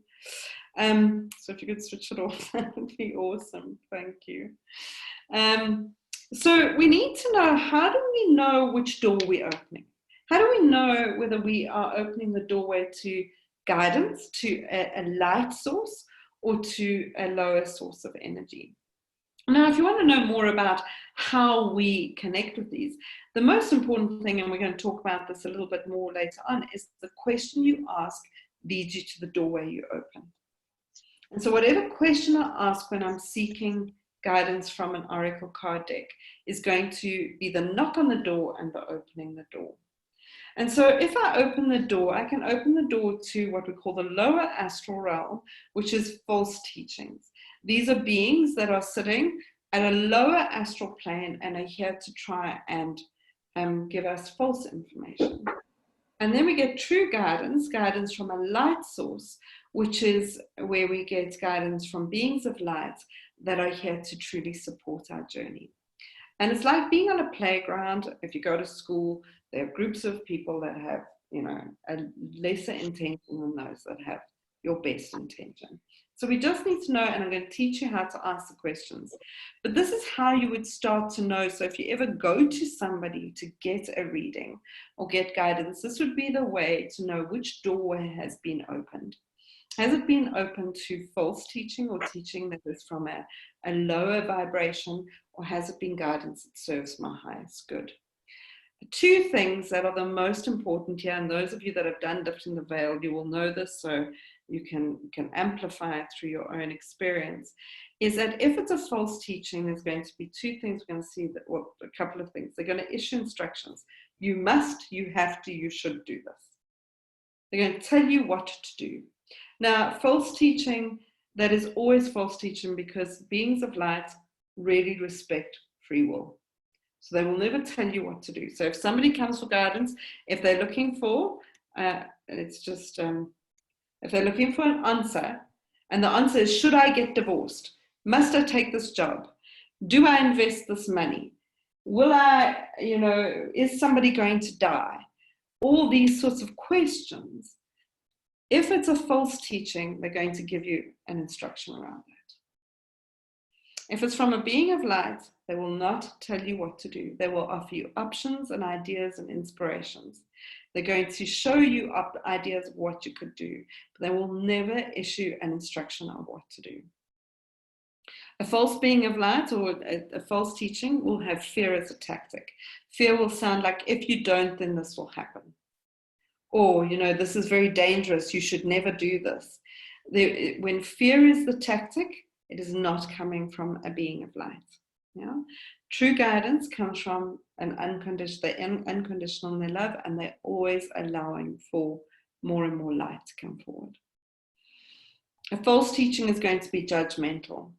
So if you could switch it off, that would be awesome. Thank you. So we need to know, how do we know which door we're opening? How do we know whether we are opening the doorway to guidance, to a light source, or to a lower source of energy? Now, if you want to know more about how we connect with these, the most important thing, and we're going to talk about this a little bit more later on, is the question you ask leads you to the doorway you open. And so whatever question I ask when I'm seeking guidance from an oracle card deck is going to be the knock on the door and the opening the door. And so if I open the door, I can open the door to what we call the lower astral realm, which is false teachings. These are beings that are sitting at a lower astral plane and are here to try and give us false information. And then we get true guidance from a light source, which is where we get guidance from beings of light that are here to truly support our journey. And it's like being on a playground. If you go to school, there are groups of people that have, you know, a lesser intention than those that have your best intention. So we just need to know, and I'm going to teach you how to ask the questions. But this is how you would start to know. So if you ever go to somebody to get a reading or get guidance, this would be the way to know which doorway has been opened. Has it been open to false teaching or teaching that is from a lower vibration, or has it been guidance that serves my highest good? The two things that are the most important here, and those of you that have done Lifting the Veil, you will know this, so you can amplify it through your own experience, is that if it's a false teaching, there's going to be two things we're going to see, that, well, a couple of things. They're going to issue instructions. You must, you have to, you should do this. They're going to tell you what to do. Now, false teaching, that is always false teaching, because beings of light really respect free will. So they will never tell you what to do. So if somebody comes for guidance, if they're looking for, if they're looking for an answer, and the answer is, should I get divorced? Must I take this job? Do I invest this money? Will I, is somebody going to die? All these sorts of questions. If it's a false teaching, they're going to give you an instruction around that. If it's from a being of light, they will not tell you what to do. They will offer you options and ideas and inspirations. They're going to show you ideas of what you could do, but they will never issue an instruction on what to do. A false being of light or a false teaching will have fear as a tactic. Fear will sound like, if you don't, then this will happen. Or, this is very dangerous, you should never do this. When fear is the tactic, it is not coming from a being of light. Yeah? True guidance comes from they're unconditional in their love, and they're always allowing for more and more light to come forward. A false teaching is going to be judgmental.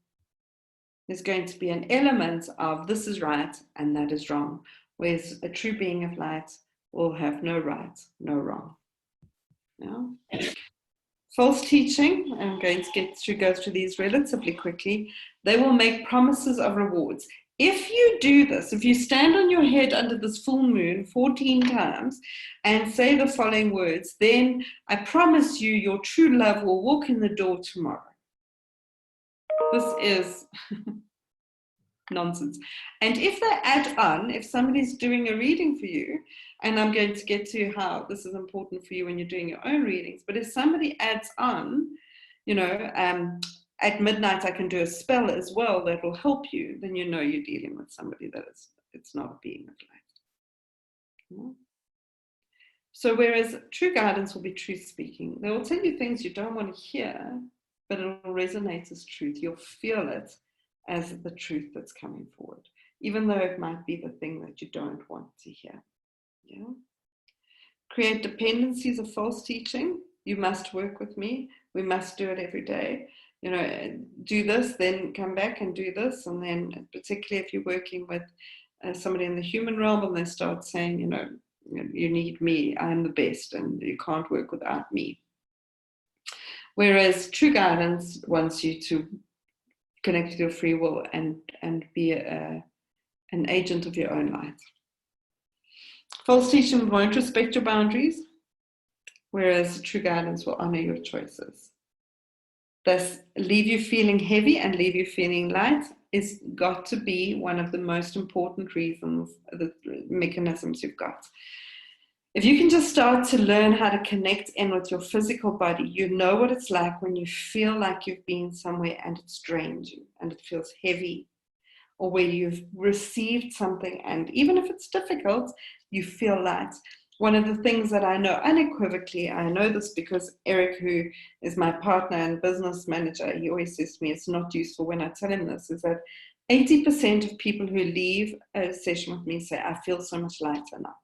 There's going to be an element of this is right and that is wrong, whereas a true being of light will have no right, no wrong. Yeah? False teaching, I'm going to go through these relatively quickly. They will make promises of rewards. If you do this, if you stand on your head under this full moon 14 times and say the following words, then I promise you your true love will walk in the door tomorrow. This is nonsense. And if they add on, if somebody's doing a reading for you, and I'm going to get to how this is important for you when you're doing your own readings, but if somebody adds on, at midnight I can do a spell as well that will help you, then you're dealing with somebody it's not a being of light. Yeah. So whereas true guidance will be truth speaking, they will tell you things you don't want to hear, but it will resonate as truth. You'll feel it as the truth that's coming forward, even though it might be the thing that you don't want to hear. Yeah. Create dependencies of false teaching. You must work with me. We must do it every day. Do this, then come back and do this. And then particularly if you're working with somebody in the human realm and they start saying, you need me, I'm the best, and you can't work without me. Whereas true guidance wants you to connect with your free will and be an agent of your own light. False teaching won't respect your boundaries, whereas true guidance will honor your choices. Thus, leave you feeling heavy and leave you feeling light is got to be one of the most important reasons, the mechanisms you've got. If you can just start to learn how to connect in with your physical body, you know what it's like when you feel like you've been somewhere and it's drained you and it feels heavy, or where you've received something and even if it's difficult, you feel light. One of the things that I know unequivocally, I know this because Eric, who is my partner and business manager, he always says to me, it's not useful when I tell him this, is that 80% of people who leave a session with me say, I feel so much lighter now.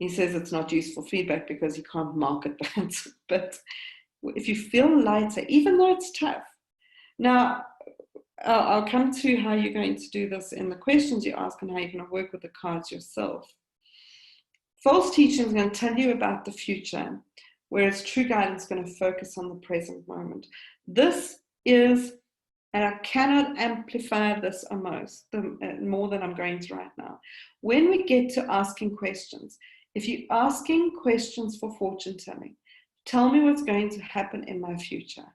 He says it's not useful feedback because he can't market that. But if you feel lighter, even though it's tough. Now, I'll come to how you're going to do this in the questions you ask and how you're going to work with the cards yourself. False teaching is going to tell you about the future, whereas true guidance is going to focus on the present moment. This is, and I cannot amplify this more than I'm going to right now. When we get to asking questions, if you're asking questions for fortune telling, tell me what's going to happen in my future.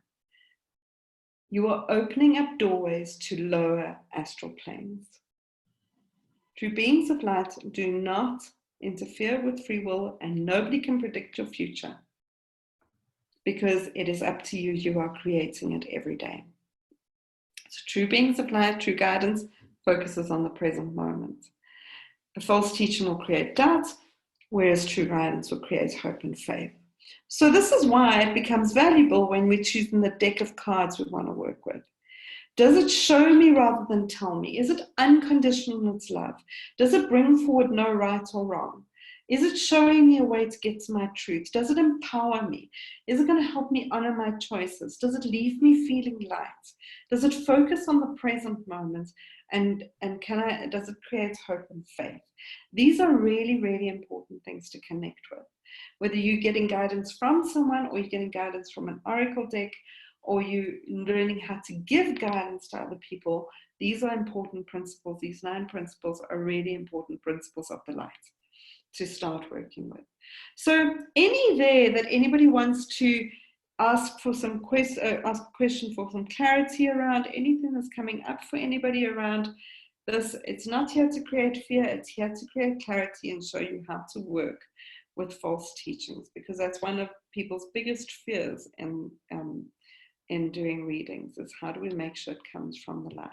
You are opening up doorways to lower astral planes. True beings of light do not interfere with free will, and nobody can predict your future because it is up to you. You are creating it every day. So true beings of light, true guidance focuses on the present moment. A false teaching will create doubt, whereas true guidance will create hope and faith. So this is why it becomes valuable when we're choosing the deck of cards we want to work with. Does it show me rather than tell me? Is it unconditional in its love? Does it bring forward no right or wrong? Is it showing me a way to get to my truth? Does it empower me? Is it going to help me honor my choices? Does it leave me feeling light? Does it focus on the present moment? And does it create hope and faith? These are really, really important things to connect with. Whether you're getting guidance from someone or you're getting guidance from an oracle deck, or you learning how to give guidance to other people, these are important principles. These 9 principles are really important principles of the light to start working with. So any there that anybody wants to ask for some ask a question for some clarity around, anything that's coming up for anybody around this, it's not here to create fear, it's here to create clarity and show you how to work with false teachings, because that's one of people's biggest fears in doing readings, is how do we make sure it comes from the light.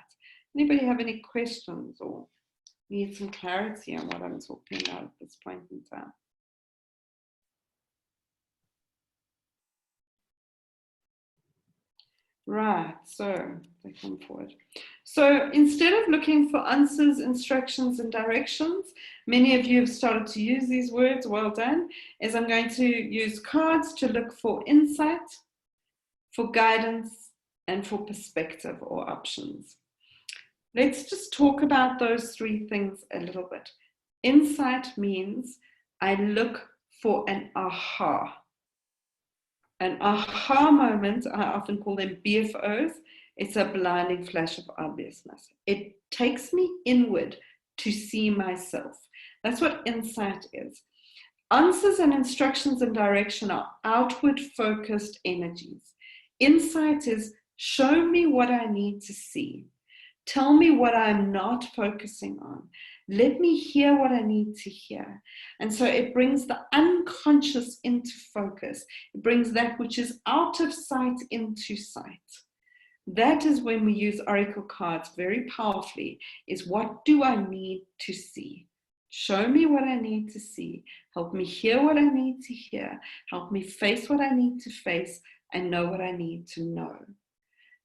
Anybody have any questions or need some clarity on what I'm talking about at this point in time? Right, so they come forward. So instead of looking for answers, instructions, and directions, many of you have started to use these words, well done, is I'm going to use cards to look for insight, for guidance, and for perspective or options. Let's just talk about those 3 things a little bit. Insight means I look for an aha. An aha moment, I often call them BFOs. It's a blinding flash of obviousness. It takes me inward to see myself. That's what insight is. Answers and instructions and direction are outward focused energies. Insight is show me what I need to see. Tell me what I'm not focusing on. Let me hear what I need to hear. And so it brings the unconscious into focus. It brings that which is out of sight into sight. That is when we use oracle cards very powerfully, is what do I need to see? Show me what I need to see. Help me hear what I need to hear. Help me face what I need to face and know what I need to know.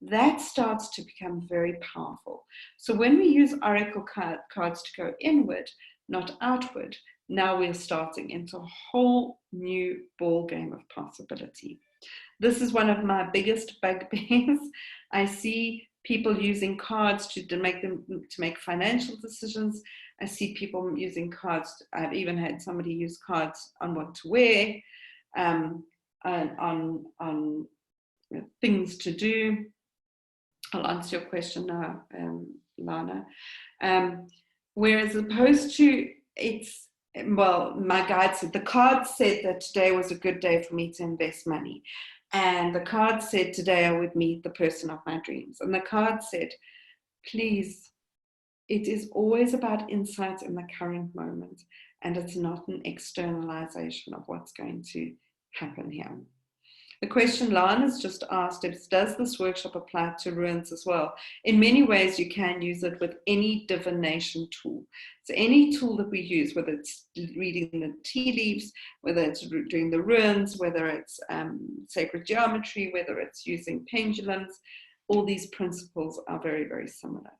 That starts to become very powerful. So when we use oracle cards to go inward, not outward, now we're starting into a whole new ball game of possibility. This is one of my biggest bugbears. I see people using cards to make financial decisions. I see people using cards. I've even had somebody use cards on what to wear, on things to do. I'll answer your question now, Lana. Whereas opposed to my guide said, the card said that today was a good day for me to invest money. And the card said today I would meet the person of my dreams. And the card said, please, it is always about insight in the current moment. And it's not an externalization of what's going to happen here. The question Lana's just asked is, does this workshop apply to runes as well? In many ways, you can use it with any divination tool. So any tool that we use, whether it's reading the tea leaves, whether it's doing the runes, whether it's sacred geometry, whether it's using pendulums, all these principles are very, very similar.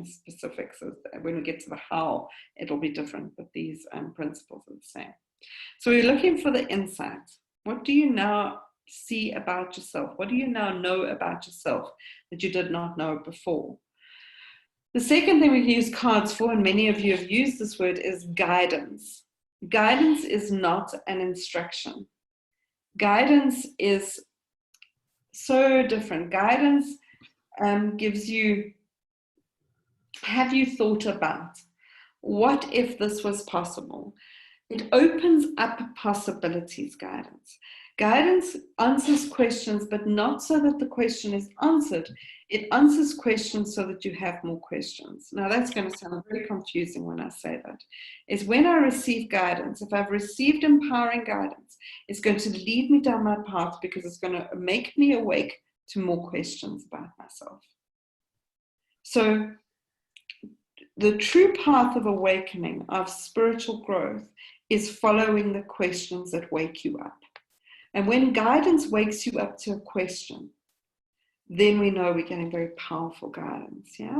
specifics. When we get to the how, it'll be different, but these principles are the same. So we're looking for the insight. What do you now see about yourself? What do you now know about yourself that you did not know before? The second thing we use cards for, and many of you have used this word, is guidance. Guidance is not an instruction. Guidance is so different. Guidance gives you, have you thought about, what if this was possible? It opens up possibilities, guidance. Guidance answers questions, but not so that the question is answered. It answers questions so that you have more questions. Now that's going to sound very confusing when I say that. It's when I receive guidance, if I've received empowering guidance, it's going to lead me down my path because it's going to make me awake to more questions about myself. So the true path of awakening, of spiritual growth, is following the questions that wake you up. And when guidance wakes you up to a question, then we know we're getting very powerful guidance, yeah?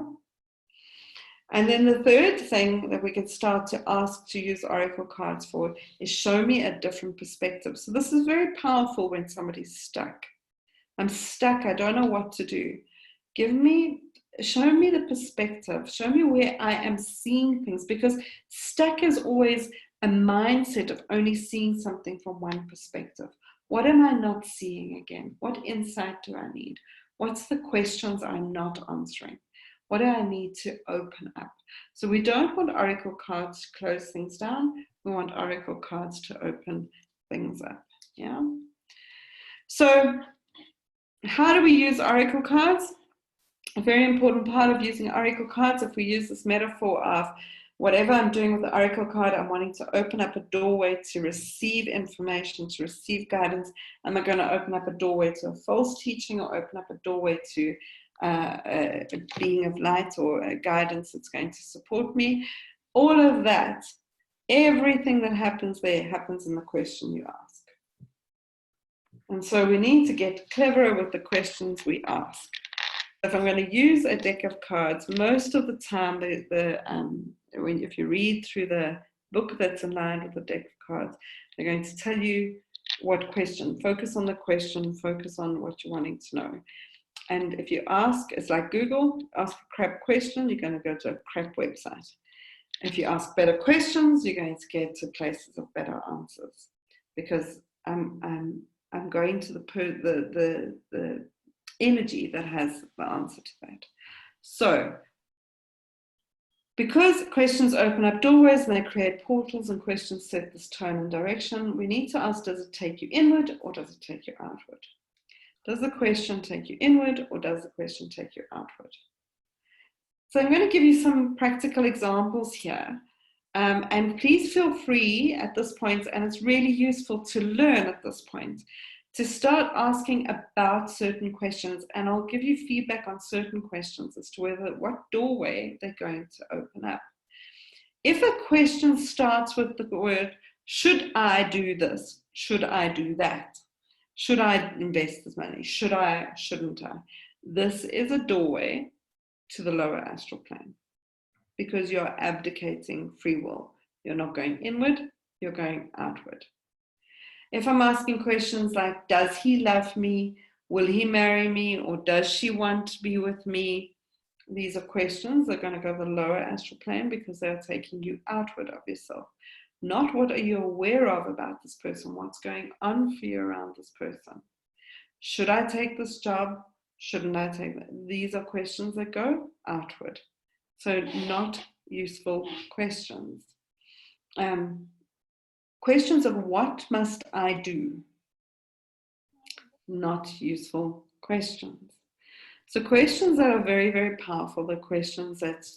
And then the third thing that we can start to ask to use oracle cards for is show me a different perspective. So this is very powerful when somebody's stuck. I'm stuck, I don't know what to do. Show me the perspective, show me where I am seeing things, because stuck is always a mindset of only seeing something from one perspective. What am I not seeing again? What insight do I need? What's the questions I'm not answering? What do I need to open up? So we don't want oracle cards to close things down. We want oracle cards to open things up. Yeah. So how do we use oracle cards? A very important part of using oracle cards, if we use this metaphor of whatever I'm doing with the oracle card, I'm wanting to open up a doorway to receive information, to receive guidance. Am I going to open up a doorway to a false teaching, or open up a doorway to a being of light or a guidance that's going to support me? All of that, everything that happens there happens in the question you ask. And so we need to get cleverer with the questions we ask. If I'm going to use a deck of cards, most of the time, if you read through the book that's aligned with the deck of cards, they're going to tell you what question. Focus on the question, focus on what you're wanting to know. And if you ask, it's like Google, ask a crap question, you're going to go to a crap website. If you ask better questions, you're going to get to places of better answers. Because I'm going to the energy that has the answer to that. So, because questions open up doorways and they create portals, and questions set this tone and direction, we need to ask, does it take you inward or does it take you outward? Does the question take you inward or does the question take you outward? So I'm going to give you some practical examples here. And please feel free at this point, and it's really useful to learn at this point, to start asking about certain questions, and I'll give you feedback on certain questions as to what doorway they're going to open up. If a question starts with the word, should I do this? Should I do that? Should I invest this money? Should I? Shouldn't I? This is a doorway to the lower astral plane, because you're abdicating free will. You're not going inward, you're going outward. If I'm asking questions like, does he love me? Will he marry me? Or does she want to be with me? These are questions that are going to go to the lower astral plane, because they're taking you outward of yourself. Not what are you aware of about this person? What's going on for you around this person? Should I take this job? Shouldn't I take that? These are questions that go outward. So not useful questions. Questions of what must I do? Not useful questions. So questions that are very, very powerful, the questions that,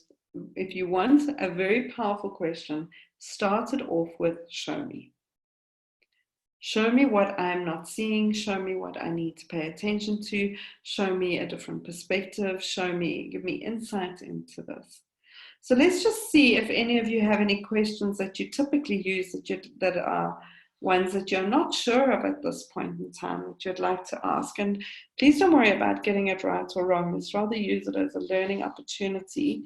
if you want a very powerful question, start it off with show me. Show me what I'm not seeing, show me what I need to pay attention to, show me a different perspective, give me insight into this. So let's just see if any of you have any questions that you typically use that are ones that you're not sure of at this point in time that you'd like to ask. And please don't worry about getting it right or wrong. Let's rather use it as a learning opportunity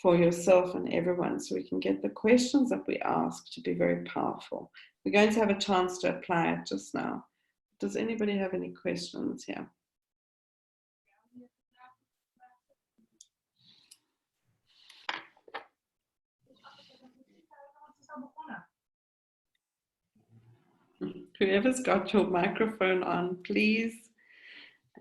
for yourself and everyone, so we can get the questions that we ask to be very powerful. We're going to have a chance to apply it just now. Does anybody have any questions here? Whoever's got your microphone on, please,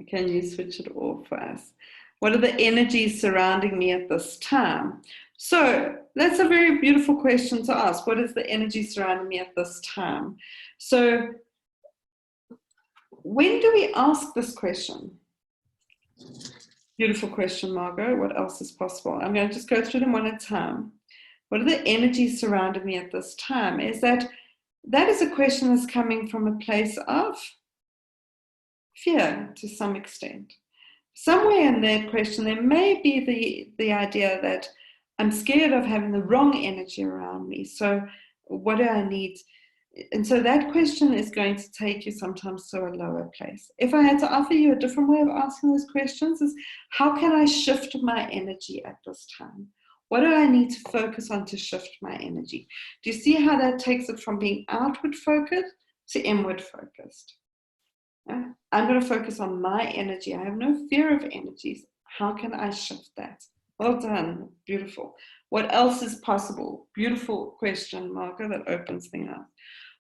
can you switch it off for us? What are the energies surrounding me at this time? So that's a very beautiful question to ask. What is the energy surrounding me at this time? So when do we ask this question? Beautiful question, Margaret. What else is possible? I'm going to just go through them one at a time. What are the energies surrounding me at this time? Is that is a question that's coming from a place of fear to some extent. Somewhere in that question, there may be the idea that I'm scared of having the wrong energy around me. So what do I need? And so that question is going to take you sometimes to a lower place. If I had to offer you a different way of asking those questions, is how can I shift my energy at this time? What do I need to focus on to shift my energy? Do you see how that takes it from being outward focused to inward focused? Yeah? I'm going to focus on my energy. I have no fear of energies. How can I shift that? Well done. Beautiful. What else is possible? Beautiful question, Margaret, that opens things up.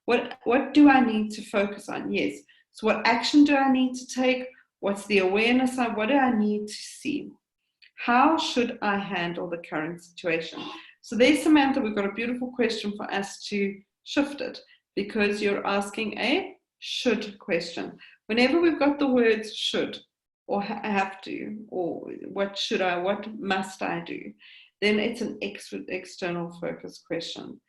What do I need to focus on? Yes. So what action do I need to take? What's the awareness of? What do I need to see? How should I handle the current situation? So there's Samantha, we've got a beautiful question for us to shift it, because you're asking a should question. Whenever we've got the words should or have to, or what should I, what must I do, then it's an external focus question.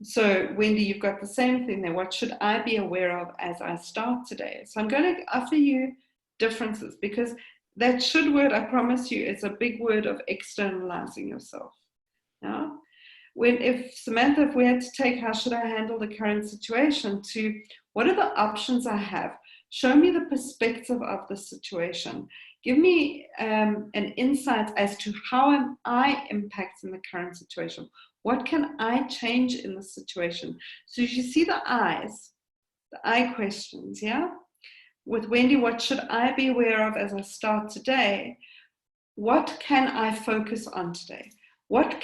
So Wendy, you've got the same thing there. What should I be aware of as I start today? So I'm going to offer you differences, because that should word, I promise you, is a big word of externalizing yourself. Yeah? If Samantha, if we had to take how should I handle the current situation to what are the options I have? Show me the perspective of the situation. Give me an insight as to how am I impacting the current situation? What can I change in the situation? So you see the eyes, the I questions, yeah? With Wendy, what should I be aware of as I start today? What can I focus on today? What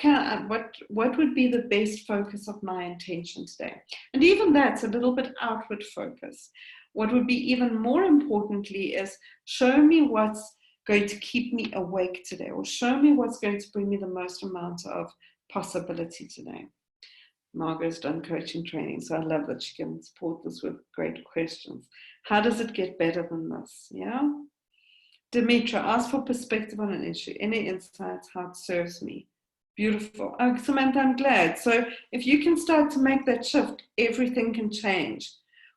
would be the best focus of my intention today? And even that's a little bit outward focus. What would be even more importantly is show me what's going to keep me awake today, or show me what's going to bring me the most amount of possibility today. Margaret's done coaching training, so I love that she can support this with great questions. How does it get better than this? Yeah. Dimitra, ask for perspective on an issue. Any insights, how it serves me? Beautiful. Oh, Samantha, I'm glad. So if you can start to make that shift, everything can change.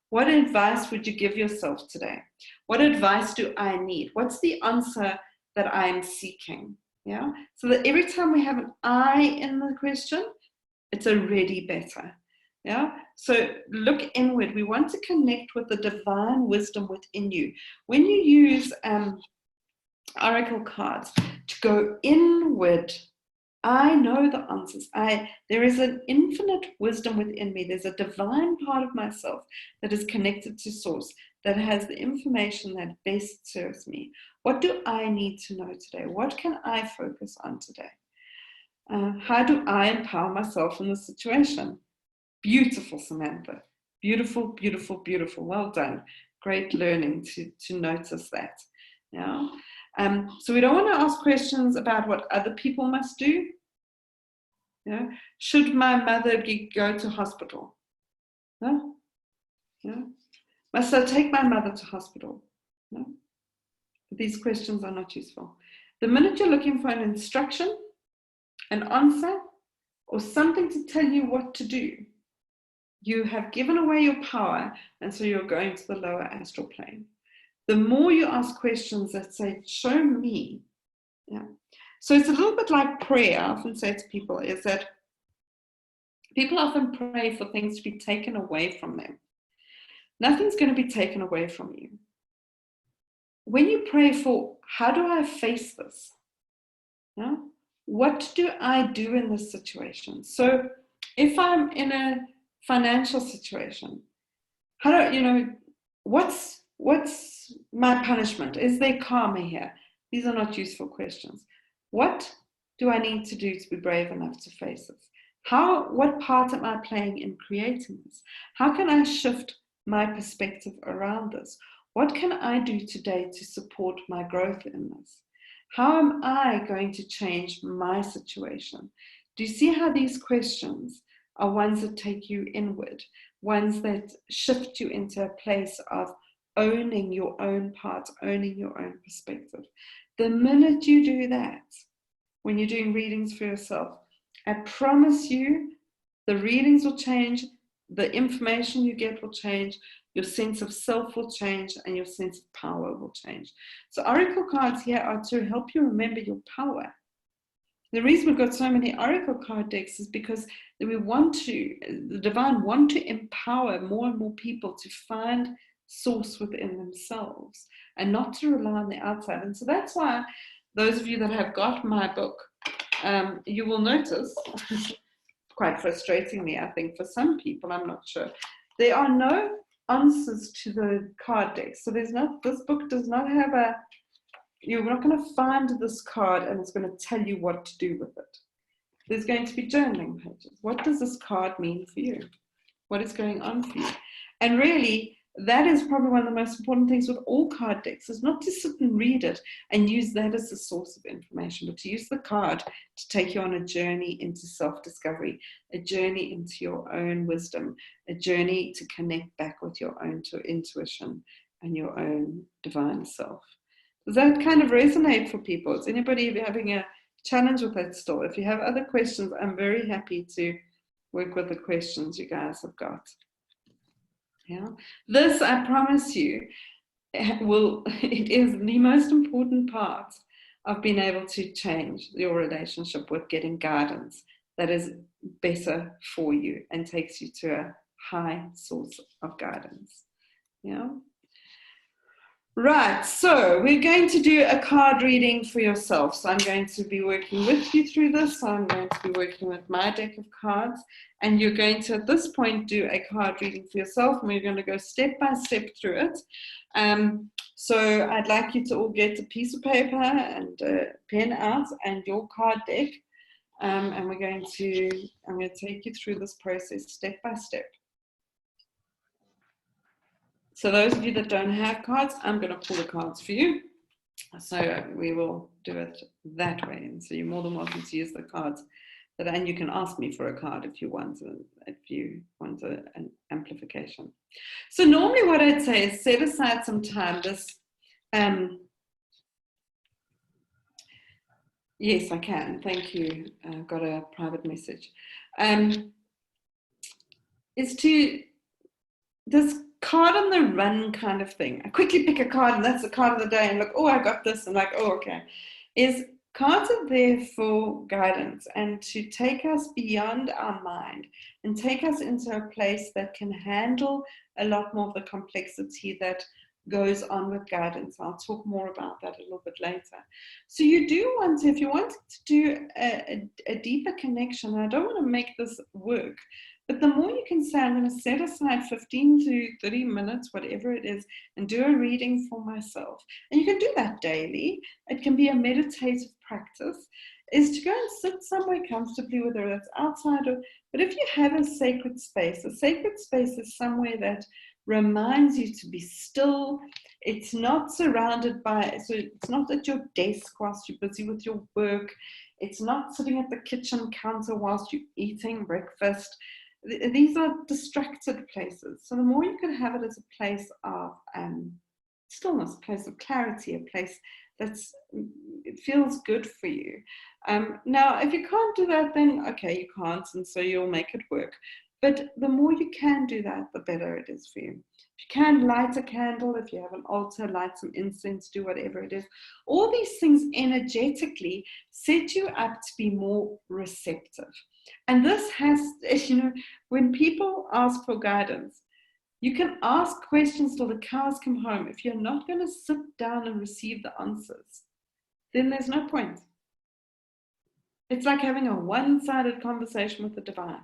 What advice would you give yourself today? What advice do I need? What's the answer that I'm seeking? Yeah. So that every time we have an I in the question, it's already better. Yeah. So look inward. We want to connect with the divine wisdom within you. When you use oracle cards to go inward, I know the answers. There is an infinite wisdom within me. There's a divine part of myself that is connected to source, that has the information that best serves me. What do I need to know today? What can I focus on today? How do I empower myself in the situation? Beautiful, Samantha. Beautiful, beautiful, beautiful. Well done. Great learning to notice that. Yeah. So we don't want to ask questions about what other people must do. Yeah. Should my mother go to hospital? No. Yeah. Must I take my mother to hospital? No. These questions are not useful. The minute you're looking for an instruction, an answer, or something to tell you what to do, you have given away your power, and so you're going to the lower astral plane. The more you ask questions that say, show me. Yeah. So it's a little bit like prayer. I often say to people is that People often pray for things to be taken away from them. Nothing's going to be taken away from you. When you pray for, how do I face this? Yeah? What do I do in this situation? So if I'm in a financial situation, how do what's my punishment? Is there karma here? These are not useful questions. What do I need to do to be brave enough to face this? What part am I playing in creating this? How can I shift my perspective around this? What can I do today to support my growth in this? How am I going to change my situation? Do you see how these questions are ones that take you inward, ones that shift you into a place of owning your own part, owning your own perspective? The minute you do that, when you're doing readings for yourself, I promise you, the readings will change, the information you get will change, your sense of self will change, and your sense of power will change. So oracle cards here are to help you remember your power. The reason we've got so many oracle card decks is because the divine want to empower more and more people to find source within themselves and not to rely on the outside. And so that's why those of you that have got my book, you will notice, quite frustratingly, I think, for some people, I'm not sure, there are no answers to the card decks. So this book does not have you're not going to find this card and it's going to tell you what to do with it. There's going to be journaling pages. What does this card mean for you? What is going on for you? And really, that is probably one of the most important things with all card decks, is not to sit and read it and use that as a source of information, but to use the card to take you on a journey into self-discovery, a journey into your own wisdom, a journey to connect back with your own intuition and your own divine self. Does that kind of resonate for people? Is anybody having a challenge with that still? If you have other questions, I'm very happy to work with the questions you guys have got. Yeah, this, I promise you, it is the most important part of being able to change your relationship with getting guidance that is better for you and takes you to a high source of guidance. Yeah. Right, so we're going to do a card reading for yourself. So I'm going to be working with you through this. So I'm going to be working with my deck of cards, and you're going to, at this point, do a card reading for yourself, and we're going to go step by step through it. So I'd like you to all get a piece of paper and a pen out and your card deck, and I'm going to take you through this process step by step. So those of you that don't have cards, I'm going to pull the cards for you. So we will do it that way. And so you're more than welcome to use the cards. And you can ask me for a card if you want an amplification. So normally what I'd say is set aside some time. Yes, I can. Thank you. I've got a private message. This card on the run kind of thing. I quickly pick a card and that's the card of the day and look, oh, I got this, and like, oh, okay. Cards are there for guidance and to take us beyond our mind and take us into a place that can handle a lot more of the complexity that goes on with guidance. I'll talk more about that a little bit later. So you do want to, if you want to do a deeper connection, I don't want to make this work, but the more you can say, I'm going to set aside 15 to 30 minutes, whatever it is, and do a reading for myself. And you can do that daily. It can be a meditative practice, is to go and sit somewhere comfortably, whether that's outside or, but if you have a sacred space is somewhere that reminds you to be still. It's not surrounded by, so it's not at your desk whilst you're busy with your work. It's not sitting at the kitchen counter whilst you're eating breakfast. These are distracted places. So the more you can have it as a place of stillness, a place of clarity, a place it feels good for you. Now, if you can't do that, then okay, you can't, and so you'll make it work. But the more you can do that, the better it is for you. If you can light a candle, if you have an altar, light some incense, do whatever it is. All these things energetically set you up to be more receptive. And this has, when people ask for guidance, you can ask questions till the cows come home. If you're not going to sit down and receive the answers, then there's no point. It's like having a one-sided conversation with the divine.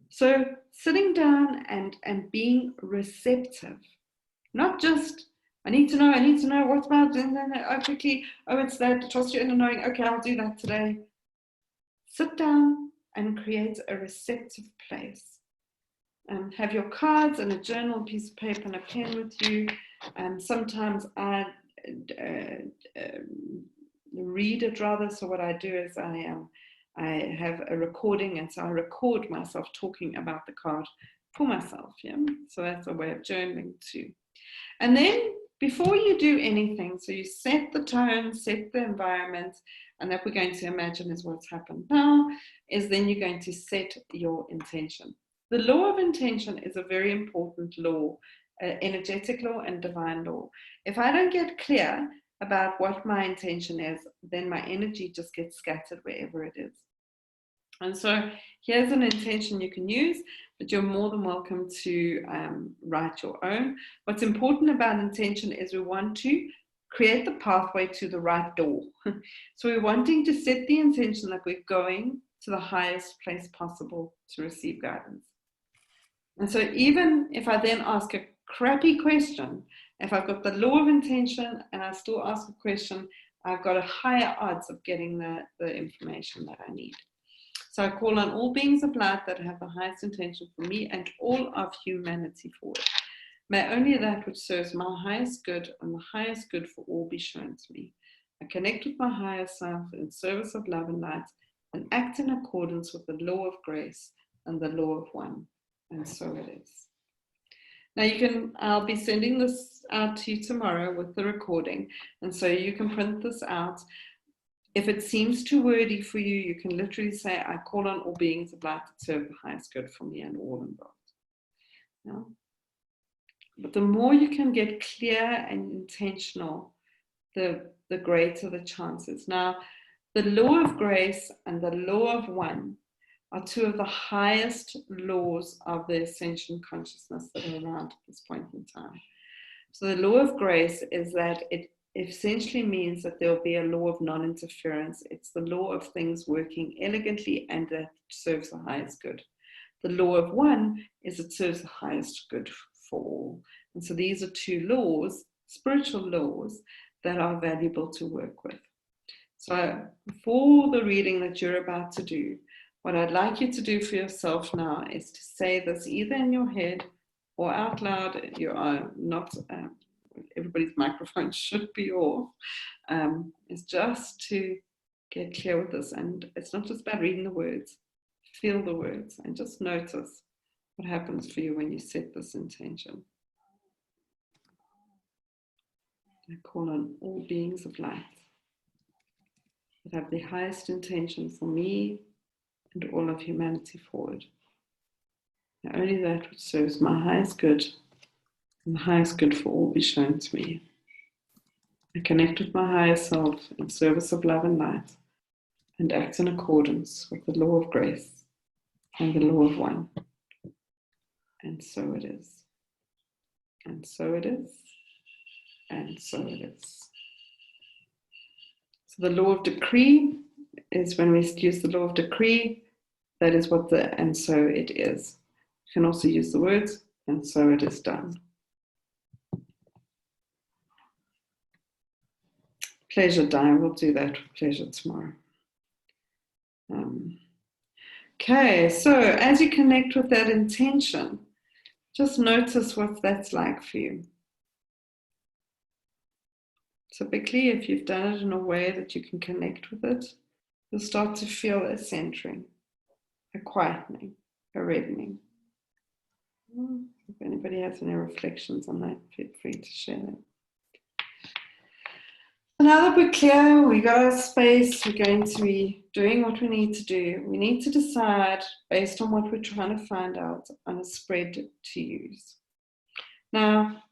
So sitting down and being receptive, not just, I need to know, what's about, oh, quickly, oh, it's that, trust your inner knowing, okay, I'll do that today. Sit down and create a receptive place. Have your cards and a journal, a piece of paper and a pen with you. Sometimes I read it rather, so what I do is I have a recording, and so I record myself talking about the card for myself, yeah? So that's a way of journaling too. And then before you do anything, so you set the tone, set the environment, and that we're going to imagine is what's happened now, is then you're going to set your intention. The law of intention is a very important law, energetic law and divine law. If I don't get clear about what my intention is, then my energy just gets scattered wherever it is. And so here's an intention you can use, but you're more than welcome to write your own. What's important about intention is we want to create the pathway to the right door. So we're wanting to set the intention that we're going to the highest place possible to receive guidance. And so even if I then ask a crappy question, if I've got the law of intention and I still ask a question, I've got a higher odds of getting the information that I need. So I call on all beings of light that have the highest intention for me and all of humanity forward. May only that which serves my highest good and the highest good for all be shown to me. I connect with my higher self in service of love and light and act in accordance with the law of grace and the law of one. And so it is. Now I'll be sending this out to you tomorrow with the recording. And so you can print this out. If it seems too wordy for you, you can literally say, I call on all beings of light to serve the highest good for me and all involved. No? But the more you can get clear and intentional, the greater the chances. Now, the law of grace and the law of one are two of the highest laws of the ascension consciousness that are around at this point in time. So the law of grace is that it essentially means that there will be a law of non-interference. It's the law of things working elegantly and that serves the highest good. The law of one is it serves the highest good for all. And so these are two laws, spiritual laws, that are valuable to work with. So for the reading that you're about to do, what I'd like you to do for yourself now is to say this either in your head or out loud. You are not, everybody's microphone should be off. It's just to get clear with this. And it's not just about reading the words, feel the words and just notice what happens for you when you set this intention. I call on all beings of light that have the highest intention for me and all of humanity forward. And only that which serves my highest good and the highest good for all be shown to me. I connect with my higher self in service of love and light and act in accordance with the law of grace and the law of one. And so it is. And so it is. And so it is. So the law of decree is when we use the law of decree, that is what the and so it is. You can also use the words, and so it is done. Pleasure, Di, we'll do that with pleasure tomorrow. Okay, so as you connect with that intention, just notice what that's like for you. Typically, if you've done it in a way that you can connect with it, you'll start to feel a centering, a quietening, a reddening. If anybody has any reflections on that, feel free to share them. So now that we're clear, we got our space, we're going to be doing what we need to do. We need to decide, based on what we're trying to find out, on a spread to use. Now,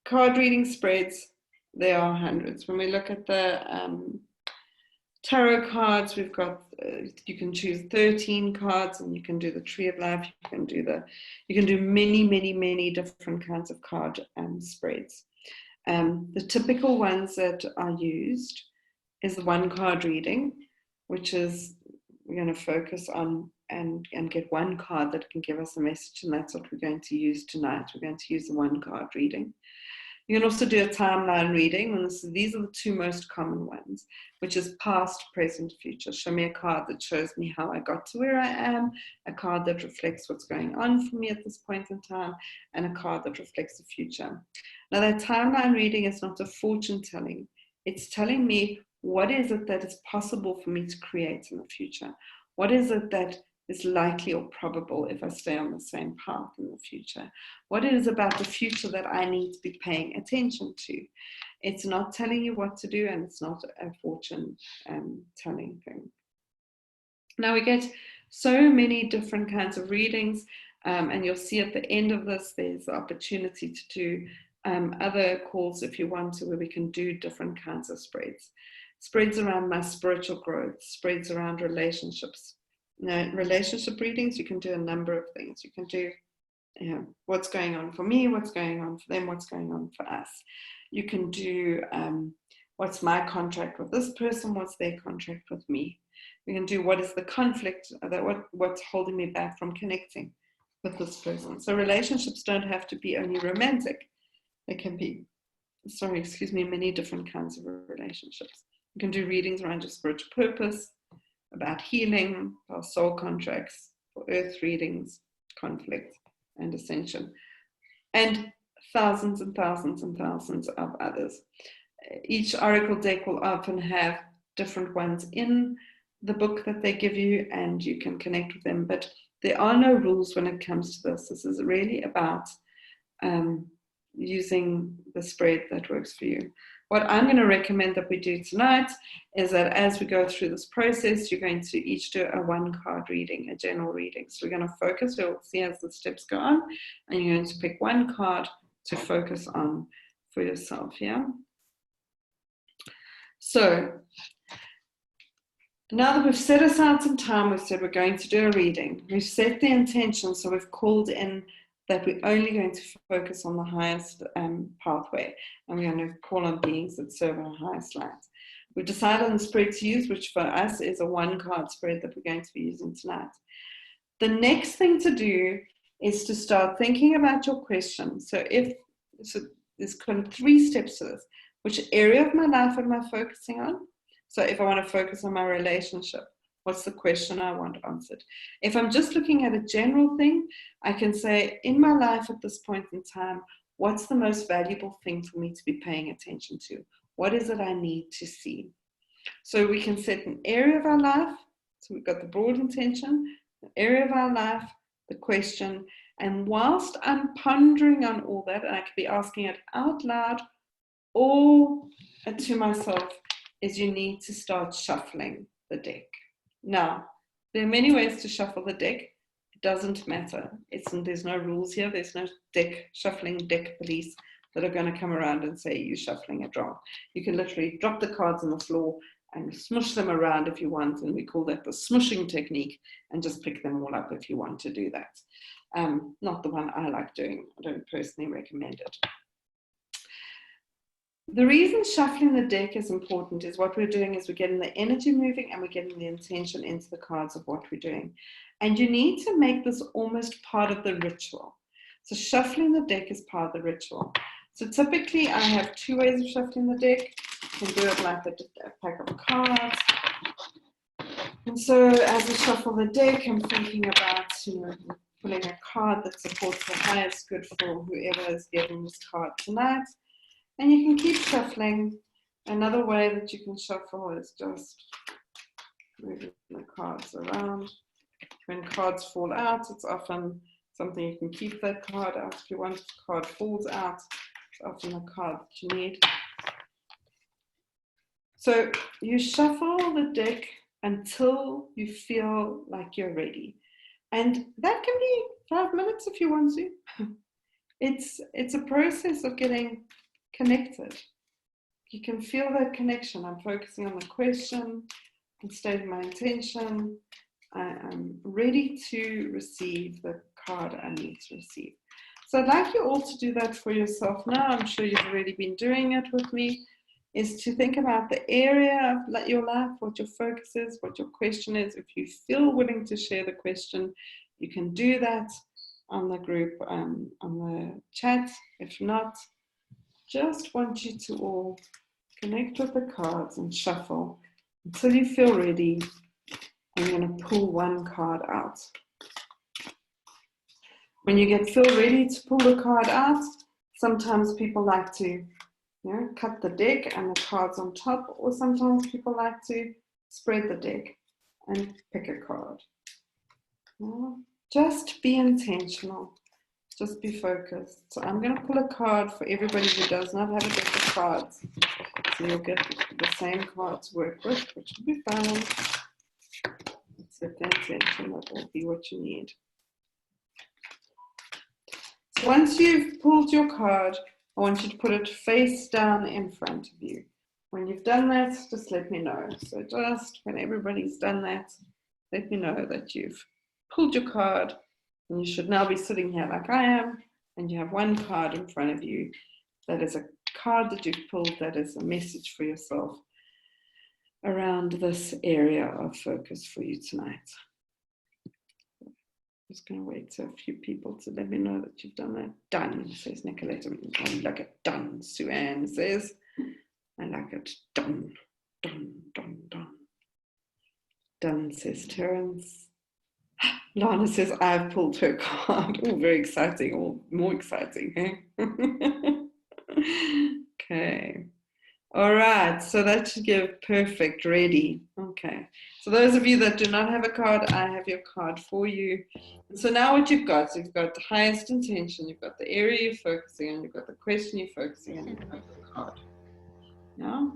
card reading spreads, there are hundreds. When we look at the tarot cards. We've got, you can choose 13 cards, and you can do the Tree of Life. You can do many different kinds of card spreads. The typical ones that are used is the one card reading, which is we're going to focus on and get one card that can give us a message, and that's what we're going to use tonight. We're going to use the one card reading. You can also do a timeline reading, and these are the two most common ones, which is past, present, future. Show me a card that shows me how I got to where I am, a card that reflects what's going on for me at this point in time, and a card that reflects the future. Now, that timeline reading is not a fortune telling. It's telling me what is it that is possible for me to create in the future. What is it that is likely or probable if I stay on the same path in the future? What it is about the future that I need to be paying attention to. It's not telling you what to do, and it's not a fortune telling thing. Now, we get so many different kinds of readings, and you'll see at the end of this there's the opportunity to do other calls if you want to, where we can do different kinds of spreads. Spreads around my spiritual growth, spreads around relationships. Now, relationship readings, you can do a number of things. You can do what's going on for me, what's going on for them, what's going on for us. You can do what's my contract with this person, what's their contract with me. We can do what is the conflict, what's holding me back from connecting with this person. So relationships don't have to be only romantic. They can be, many different kinds of relationships. You can do readings around your spiritual purpose, about healing, for soul contracts, for earth readings, conflict, and ascension, and thousands and thousands and thousands of others. Each oracle deck will often have different ones in the book that they give you, and you can connect with them, but there are no rules when it comes to this. This is really about using the spread that works for you. What I'm going to recommend that we do tonight is that as we go through this process, you're going to each do a one card reading, a general reading. So we're going to focus, we'll see as the steps go on, and you're going to pick one card to focus on for yourself, yeah? So now that we've set aside some time, we've said we're going to do a reading. We've set the intention, so we've called in that we're only going to focus on the highest pathway, and we're going to call on beings that serve our highest light. We've decided on the spread to use, which for us is a one card spread that we're going to be using tonight. The next thing to do is to start thinking about your question. So there's kind of 3 steps to this. Which area of my life am I focusing on? So if I want to focus on my relationship, what's the question I want answered? If I'm just looking at a general thing, I can say, in my life at this point in time, what's the most valuable thing for me to be paying attention to? What is it I need to see? So we can set an area of our life. So we've got the broad intention, the area of our life, the question. And whilst I'm pondering on all that, and I could be asking it out loud or to myself, is you need to start shuffling the deck. Now, there are many ways to shuffle the deck. It doesn't matter. There's no rules here. There's no shuffling deck police that are going to come around and say you're shuffling it wrong. You can literally drop the cards on the floor and smush them around if you want, and we call that the smushing technique, and just pick them all up if you want to do that. Not the one I like doing. I don't personally recommend it. The reason shuffling the deck is important is what we're doing is we're getting the energy moving and we're getting the intention into the cards of what we're doing. And you need to make this almost part of the ritual. So shuffling the deck is part of the ritual. So typically I have 2 ways of shuffling the deck. You can do it like a pack of cards. And so as I shuffle the deck, I'm thinking about, pulling a card that supports the highest good for whoever is getting this card tonight. And you can keep shuffling. Another way that you can shuffle is just moving the cards around. When cards fall out, it's often something you can keep that card out. If you want, the card falls out, it's often a card that you need. So you shuffle the deck until you feel like you're ready. And that can be 5 minutes if you want to. It's a process of getting connected. You can feel that connection. I'm focusing on the question. and stating my intention. I am ready to receive the card I need to receive. So I'd like you all to do that for yourself now. I'm sure you've already been doing it with me, is to think about the area of your life, what your focus is, what your question is. If you feel willing to share the question, you can do that on the group, on the chat. If not, just want you to all connect with the cards and shuffle until you feel ready. I'm going to pull one card out. When you feel ready to pull the card out, sometimes people like to cut the deck and the cards on top, or sometimes people like to spread the deck and pick a card. Just be intentional. Just be focused. So I'm going to pull a card for everybody who does not have a deck of cards. So you'll get the same card to work with, which will be fine. Set the intention, that will be what you need. So once you've pulled your card, I want you to put it face down in front of you. When you've done that, just let me know. So just when everybody's done that, let me know that you've pulled your card, and you should now be sitting here like I am, and you have one card in front of you that is a card that you've pulled that is a message for yourself around this area of focus for you tonight. I'm just going to wait for a few people to let me know that you've done that. Done, says Nicoletta. I like it. Done, Sue Ann says. I like it. Done, done, done, done. Done, says Terence. Lana says, I've pulled her card. Oh, very exciting. Oh, more exciting, eh? Okay. All right, so that should give perfect, ready. Okay, so those of you that do not have a card, I have your card for you. And so now what you've got the highest intention, you've got the area you're focusing on, you've got the question you're focusing on, you've got the card. Yeah?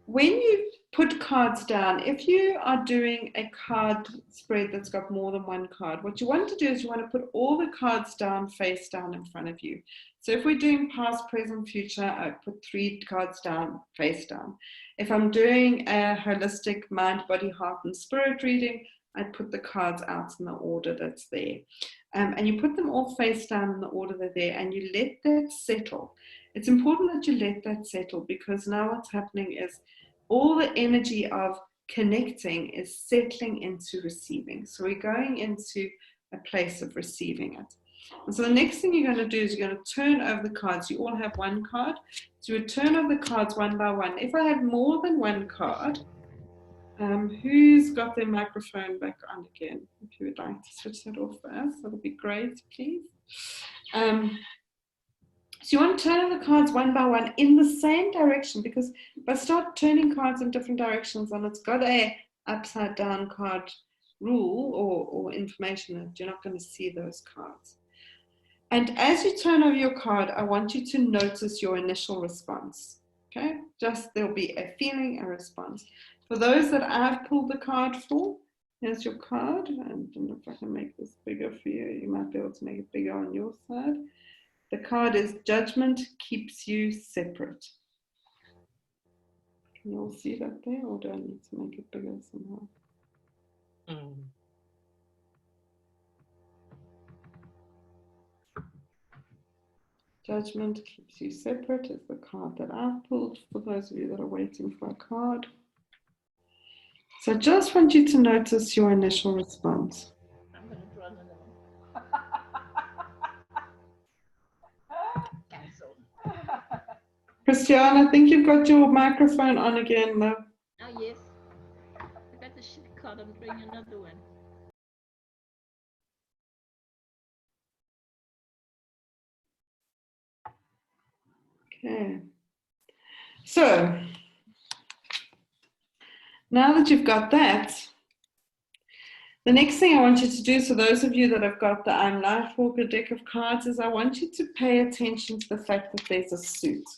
When you put cards down, if you are doing a card spread that's got more than one card, what you want to do is you want to put all the cards down, face down in front of you. So if we're doing past, present, future, I put 3 cards down, face down. If I'm doing a holistic mind, body, heart, and spirit reading, I put the cards out in the order that's there. And you put them all face down in the order they're there, and you let that settle. It's important that you let that settle, because now what's happening is all the energy of connecting is settling into receiving. So we're going into a place of receiving it. And so the next thing you're going to do is you're going to turn over the cards. You all have one card. So you turn over the cards one by one. If I have more than one card, who's got their microphone back on again? If you would like to switch that off first, that would be great, please. So you want to turn over the cards one by one in the same direction, because if I start turning cards in different directions and it's got a upside down card rule or information, that you're not going to see those cards. And as you turn over your card, I want you to notice your initial response. Okay, just there'll be a feeling, a response. For those that I've pulled the card for, here's your card. I don't know if I can make this bigger for you. You might be able to make it bigger on your side. The card is Judgment Keeps You Separate. Can you all see that there, or do I need to make it bigger somehow? Judgment Keeps You Separate is the card that I've pulled for those of you that are waiting for a card. So I just want you to notice your initial response. I'm going to draw another one. Cancel. Christiane, I think you've got your microphone on again, though. Oh, yes. I got the shit card. I'm drawing another one. Okay. So, now that you've got that, the next thing I want you to do, so those of you that have got the I'm Lifewalker deck of cards, is I want you to pay attention to the fact that there's a suit.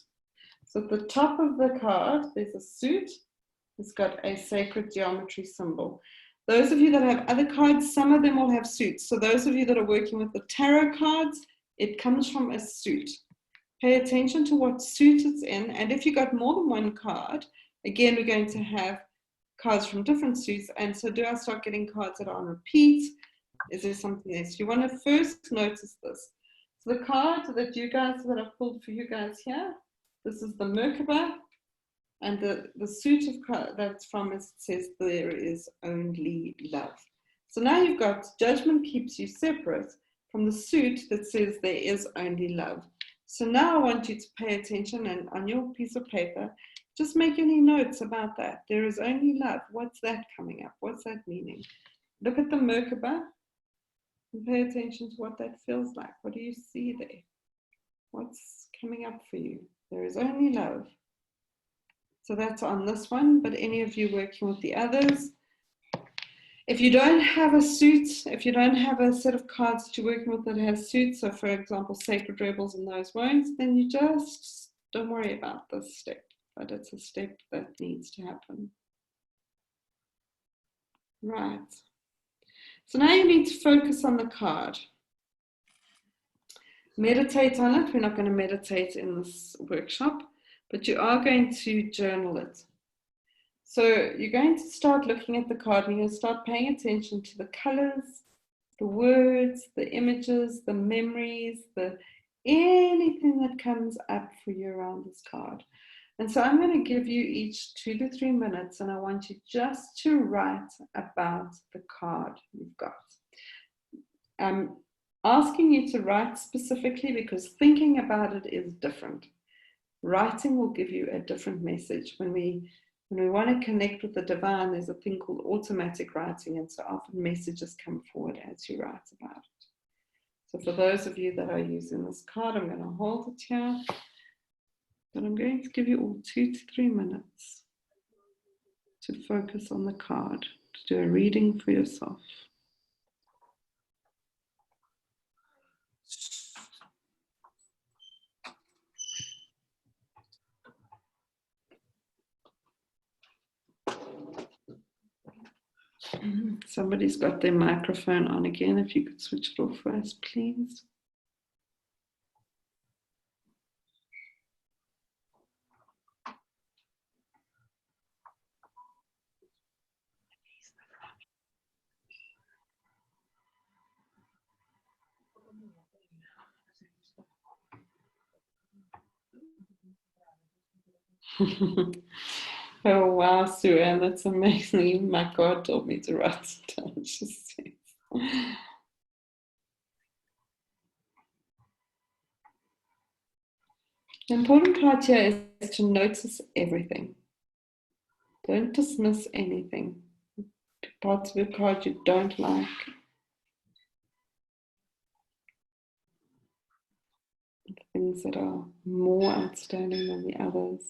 So at the top of the card, there's a suit. It's got a sacred geometry symbol. Those of you that have other cards, some of them will have suits. So those of you that are working with the tarot cards, it comes from a suit. Pay attention to what suit it's in. And if you got more than one card, Again, we're going to have cards from different suits. And so do I start getting cards that are on repeat? Is there something else? You want to first notice this. So the card that I've pulled for you guys here, this is the Merkaba, and the suit of cards that's from it says there is only love. So now you've got judgment keeps you separate from the suit that says there is only love. So now I want you to pay attention, and on your piece of paper, just make any notes about that. There is only love. What's that coming up? What's that meaning? Look at the Merkaba and pay attention to what that feels like. What do you see there? What's coming up for you? There is only love. So that's on this one, but any of you working with the others, if you don't have a suit, if you don't have a set of cards that you're working with that has suits, so for example, Sacred Rebels and those won't, then you just don't worry about this step, but it's a step that needs to happen. Right. So now you need to focus on the card. Meditate on it. We're not going to meditate in this workshop, but you are going to journal it. So you're going to start looking at the card and you're going to start paying attention to the colors, the words, the images, the memories, anything that comes up for you around this card. And so I'm going to give you each 2 to 3 minutes, and I want you just to write about the card you've got. I'm asking you to write specifically because thinking about it is different. Writing will give you a different message. When we want to connect with the divine, there's a thing called automatic writing, and so often messages come forward as you write about it. So for those of you that are using this card, I'm going to hold it here, but I'm going to give you all 2 to 3 minutes to focus on the card, to do a reading for yourself. Somebody's got their microphone on again. If you could switch it off for us, please. Oh wow, Sue Ann, that's amazing. My God told me to write it down. She says. The important part here is to notice everything. Don't dismiss anything. Parts of your card you don't like. Things that are more outstanding than the others.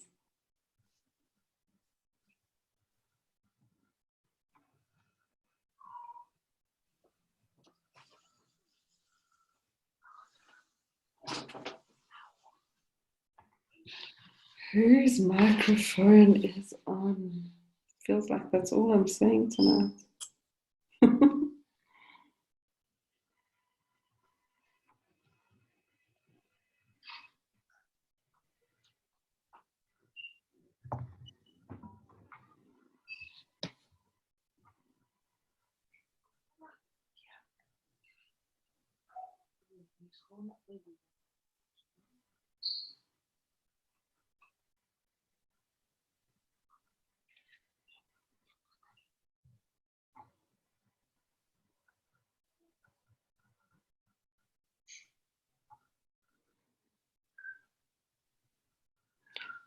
Whose microphone is on? Feels like that's all I'm saying tonight.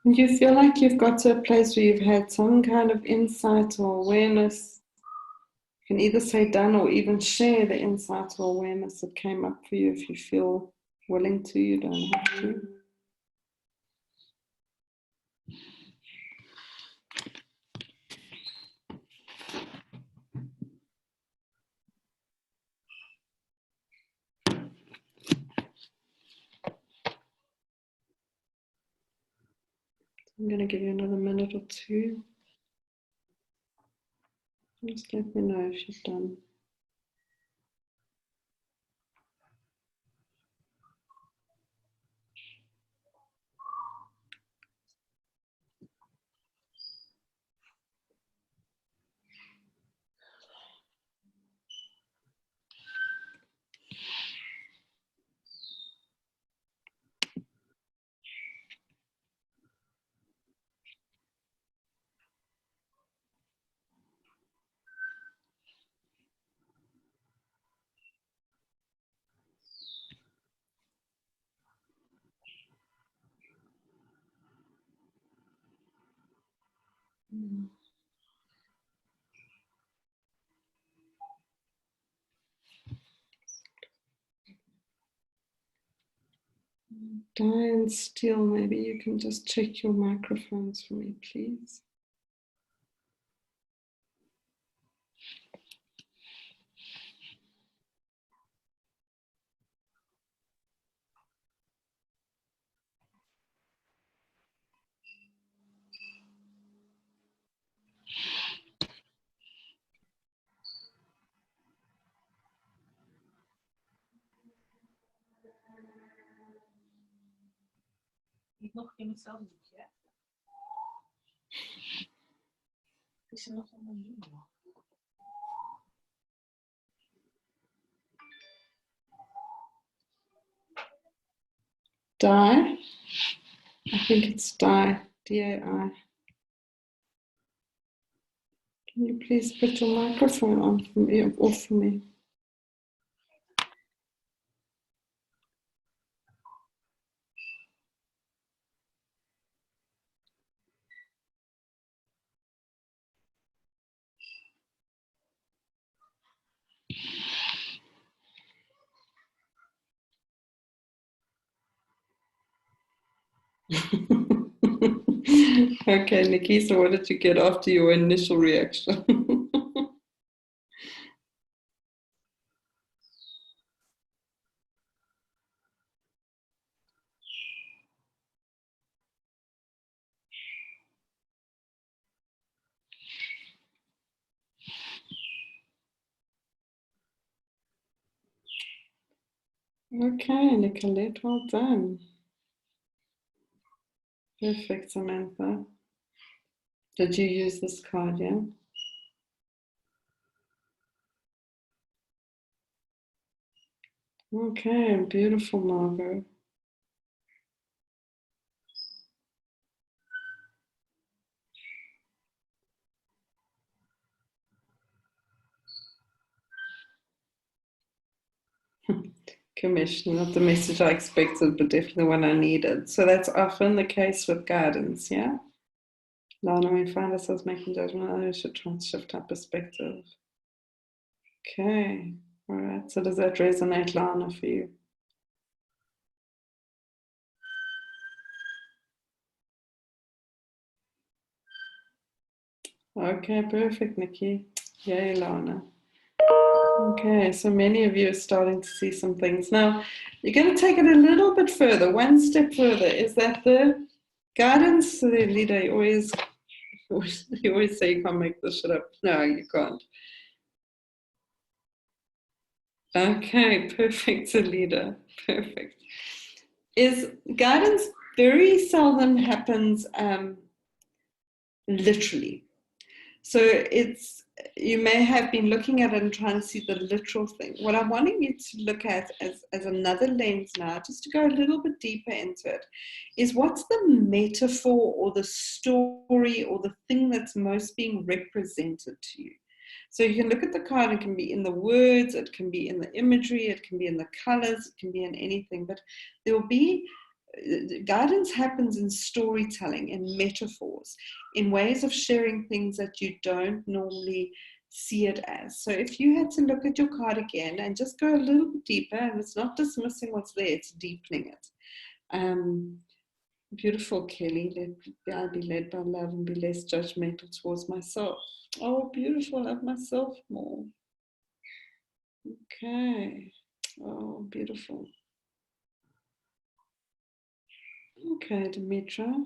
And you feel like you've got to a place where you've had some kind of insight or awareness. You can either say done or even share the insight or awareness that came up for you if you feel willing to. You don't have to. I'm going to give you another minute or two. Just let me know if you've done. Diane Steele, maybe you can just check your microphones for me, please. Nog in hetzelfde boekje. Is er nog een nieuwe? Di? I think it's Di, D-A-I. Can you please put your microphone on for me, off for me? Okay, Nikki, so what did you get after your initial reaction? Okay, Nicolette, well done. Perfect, Samantha. Did you use this card, yeah? Okay, beautiful, Margaret. Commission, not the message I expected, but definitely one I needed. So that's often the case with guidance, yeah? Lana, we find ourselves making judgment, I should try and shift our perspective. Okay, all right. So does that resonate, Lana, for you? Okay, perfect, Nikki. Yay, Lana. Okay, so many of you are starting to see some things. Now, you're going to take it a little bit further, one step further, is that the guidance, the leader, you always say you can't make this shit up. No, you can't. Okay, perfect, the leader, perfect. Is guidance very seldom happens literally. So you may have been looking at it and trying to see the literal thing. What I'm wanting you to look at as another lens now, just to go a little bit deeper into it, is what's the metaphor or the story or the thing that's most being represented to you. So you can look at the card, it can be in the words, it can be in the imagery, it can be in the colors, it can be in anything, but there will be guidance happens in storytelling, in metaphors, in ways of sharing things that you don't normally see it as. So if you had to look at your card again and just go a little bit deeper, and it's not dismissing what's there, it's deepening it. Beautiful, Kelly. I'll be led by love and be less judgmental towards myself. Oh, beautiful. Love myself more. Okay. Oh, beautiful. Okay, Dimitra.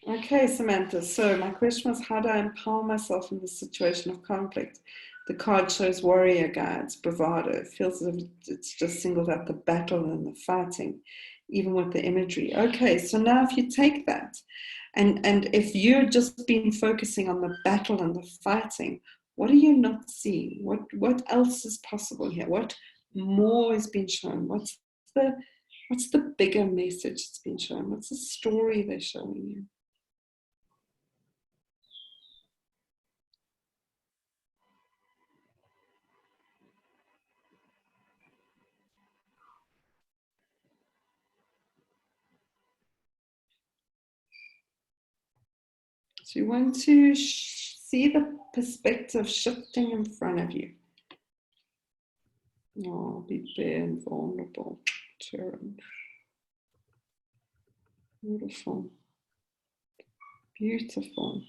Okay, Samantha. So my question was, how do I empower myself in this situation of conflict? The card shows warrior guides, bravado. It feels as if it's just singled out the battle and the fighting, even with the imagery. Okay, so now if you take that, and if you've just been focusing on the battle and the fighting, what are you not seeing? What else is possible here? What more is being shown? What's the bigger message that's been shown? What's the story they're showing you? So you want to see the perspective shifting in front of you. Oh, be bare and vulnerable, Taryn. Beautiful. Beautiful.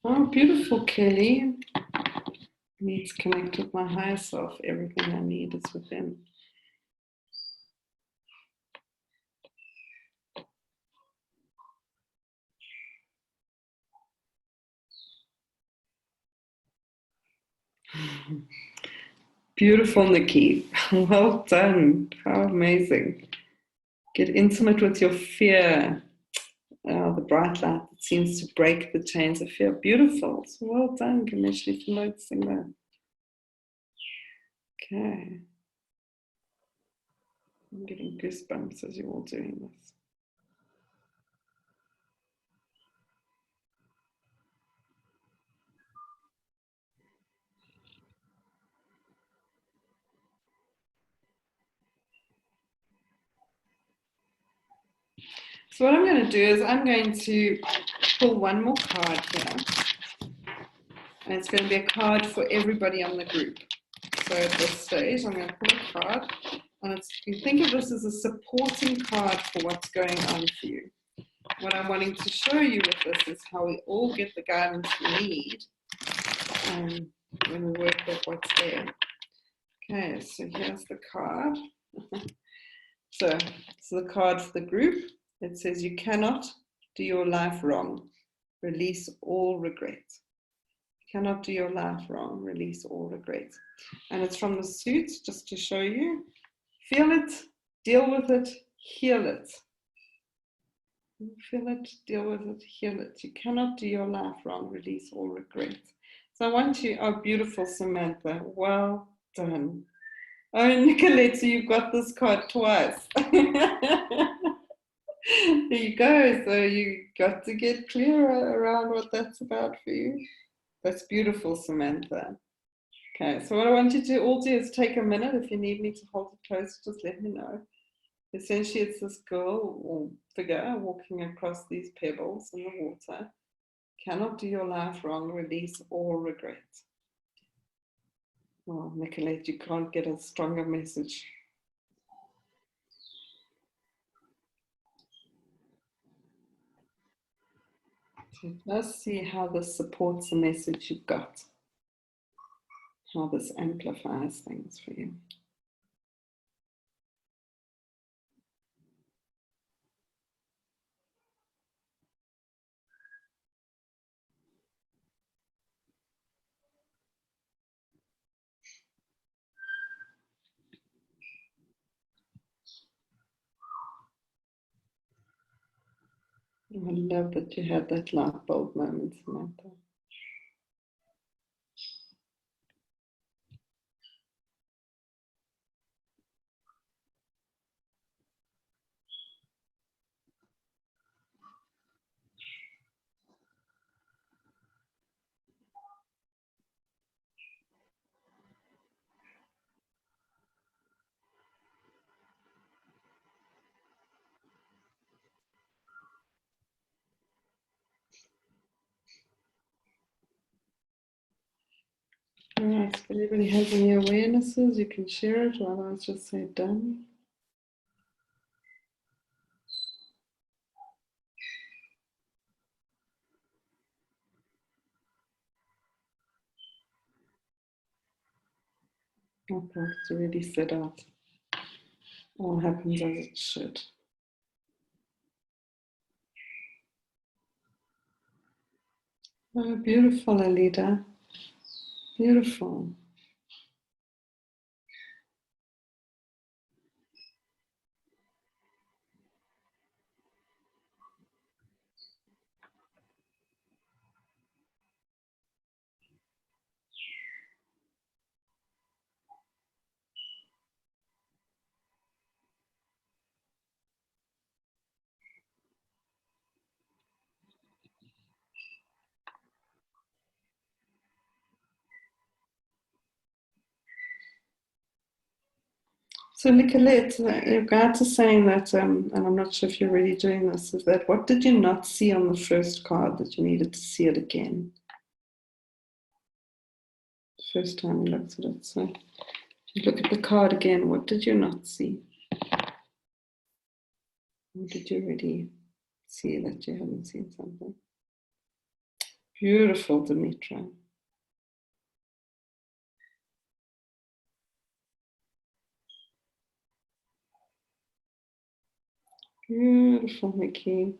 Oh, beautiful, Kelly. I need to connect with my higher self. Everything I need is within. Beautiful, Nikki. Well done. How amazing. Get intimate with your fear. The bright light that seems to break the chains of fear. Beautiful. So well done, Ganesh, for noticing that. Okay. I'm getting goosebumps as you're all doing this. So what I'm going to do is I'm going to pull one more card here. And it's going to be a card for everybody on the group. So at this stage, I'm going to pull a card. And you think of this as a supporting card for what's going on for you. What I'm wanting to show you with this is how we all get the guidance we need when we work with what's there. Okay, so here's the card. So the card for the group. It says, you cannot do your life wrong. Release all regret. You cannot do your life wrong. Release all regret. And it's from the suit, just to show you. Feel it, deal with it, heal it. Feel it, deal with it, heal it. You cannot do your life wrong. Release all regret. So I want you, oh, beautiful Samantha. Well done. Oh, Nicolette, so you've got this card twice. There you go. So you got to get clearer around what that's about for you. That's beautiful, Samantha. Okay, so what I want you to all do is take a minute. If you need me to hold it close, just let me know. Essentially, it's this girl or figure walking across these pebbles in the water. Cannot do your life wrong. Release all regret. Well, Nicolette, you can't get a stronger message. So let's see how this supports the message you've got. How this amplifies things for you. I love that you had that light bulb moment, Samantha. All right, if anybody has any awarenesses, you can share it, or otherwise just say done. Okay, it's already set out. All happens as it should. Oh, beautiful, Alida. Beautiful. So Nicolette, your guide is saying that, and I'm not sure if you're really doing this, is that what did you not see on the first card that you needed to see it again? First time you looked at it. So you look at the card again, what did you not see? Or did you already see that you haven't seen something? Beautiful, Dimitra. Beautiful, Nikki.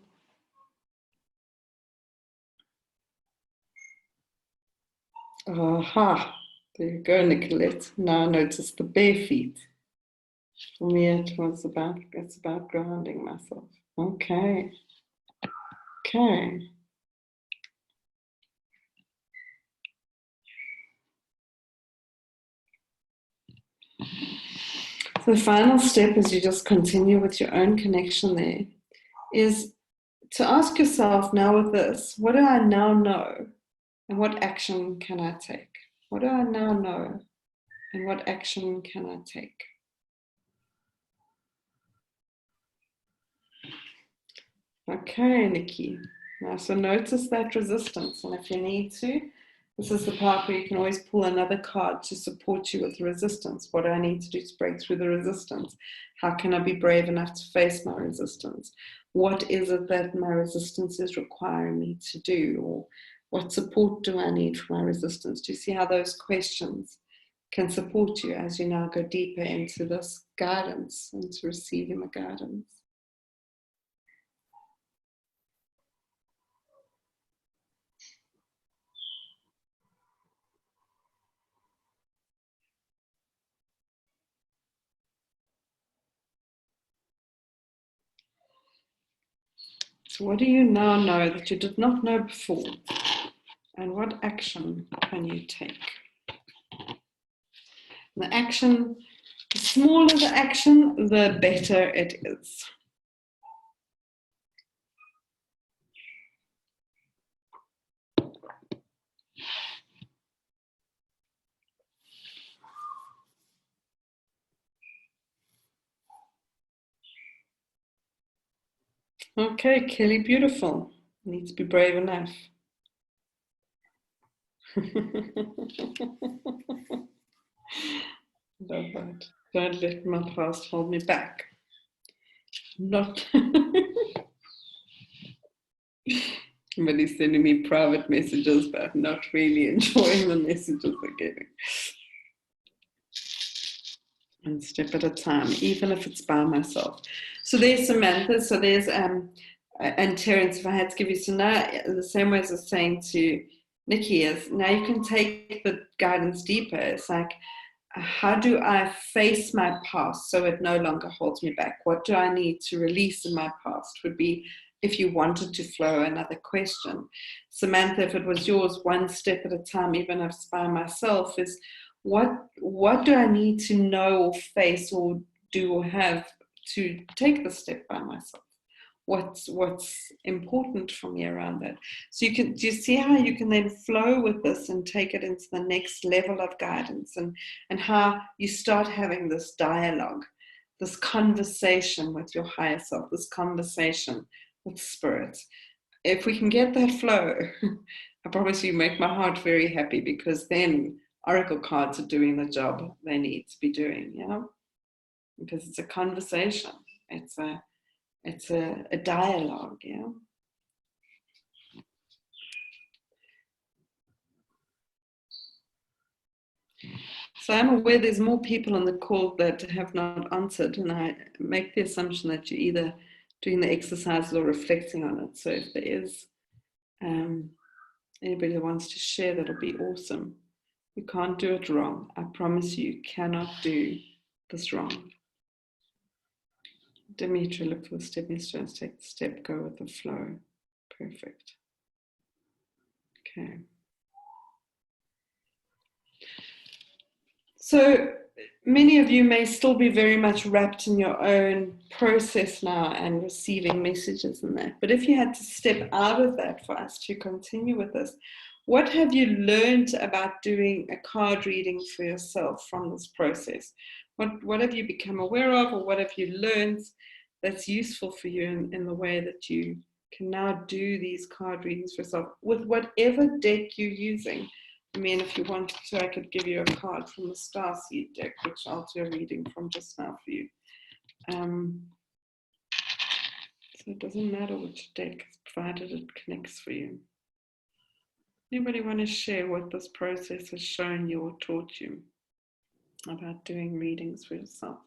Aha, there you go, Nicolette. Now notice the bare feet. For me, it's about grounding myself. Okay. Okay. So the final step, as you just continue with your own connection there, is to ask yourself now with this, what do I now know and what action can I take? What do I now know and what action can I take? Okay, Nikki. Now, so notice that resistance, and if you need to, this is the part where you can always pull another card to support you with the resistance. What do I need to do to break through the resistance? How can I be brave enough to face my resistance? What is it that my resistance is requiring me to do? Or what support do I need for my resistance? Do you see how those questions can support you as you now go deeper into this guidance, into receiving the guidance? So what do you now know that you did not know before? And what action can you take? The action, the smaller the action, the better it is. Okay, Kelly, beautiful. You need to be brave enough. Love that. Don't let my past hold me back. Not. Somebody's sending me private messages, but I'm not really enjoying the messages they're getting. One step at a time, even if it's by myself. So there's Samantha. So there's and Terence. If I had to give you so now, the same way as I was saying to Nikki is now you can take the guidance deeper. It's like, how do I face my past so it no longer holds me back? What do I need to release in my past? Would be if you wanted to flow another question. Samantha, if it was yours, one step at a time, even if it's by myself, is what do I need to know or face or do or have to take the step by myself? What's important for me around that? So do you see how you can then flow with this and take it into the next level of guidance, and how you start having this dialogue, this conversation with your higher self, this conversation with spirit. If we can get that flow, I promise you make my heart very happy, because then oracle cards are doing the job they need to be doing, you know, because it's a conversation, it's a dialogue, you know. So I'm aware there's more people on the call that have not answered, and I make the assumption that you're either doing the exercises or reflecting on it. So if there is anybody that wants to share, that'll be awesome. You can't do it wrong. I promise you cannot do this wrong. Dimitra, look for the stepping stones, take the step, go with the flow. Perfect. Okay. So many of you may still be very much wrapped in your own process now and receiving messages and that. But if you had to step out of that for us to continue with this, What have you learned about doing a card reading for yourself from this process? What have you become aware of, or what have you learned that's useful for you in the way that you can now do these card readings for yourself with whatever deck you're using? I mean, if you wanted to, I could give you a card from the Starseed deck, which I'll do a reading from just now for you. So it doesn't matter which deck, provided it connects for you. Anybody want to share what this process has shown you or taught you about doing readings for yourself?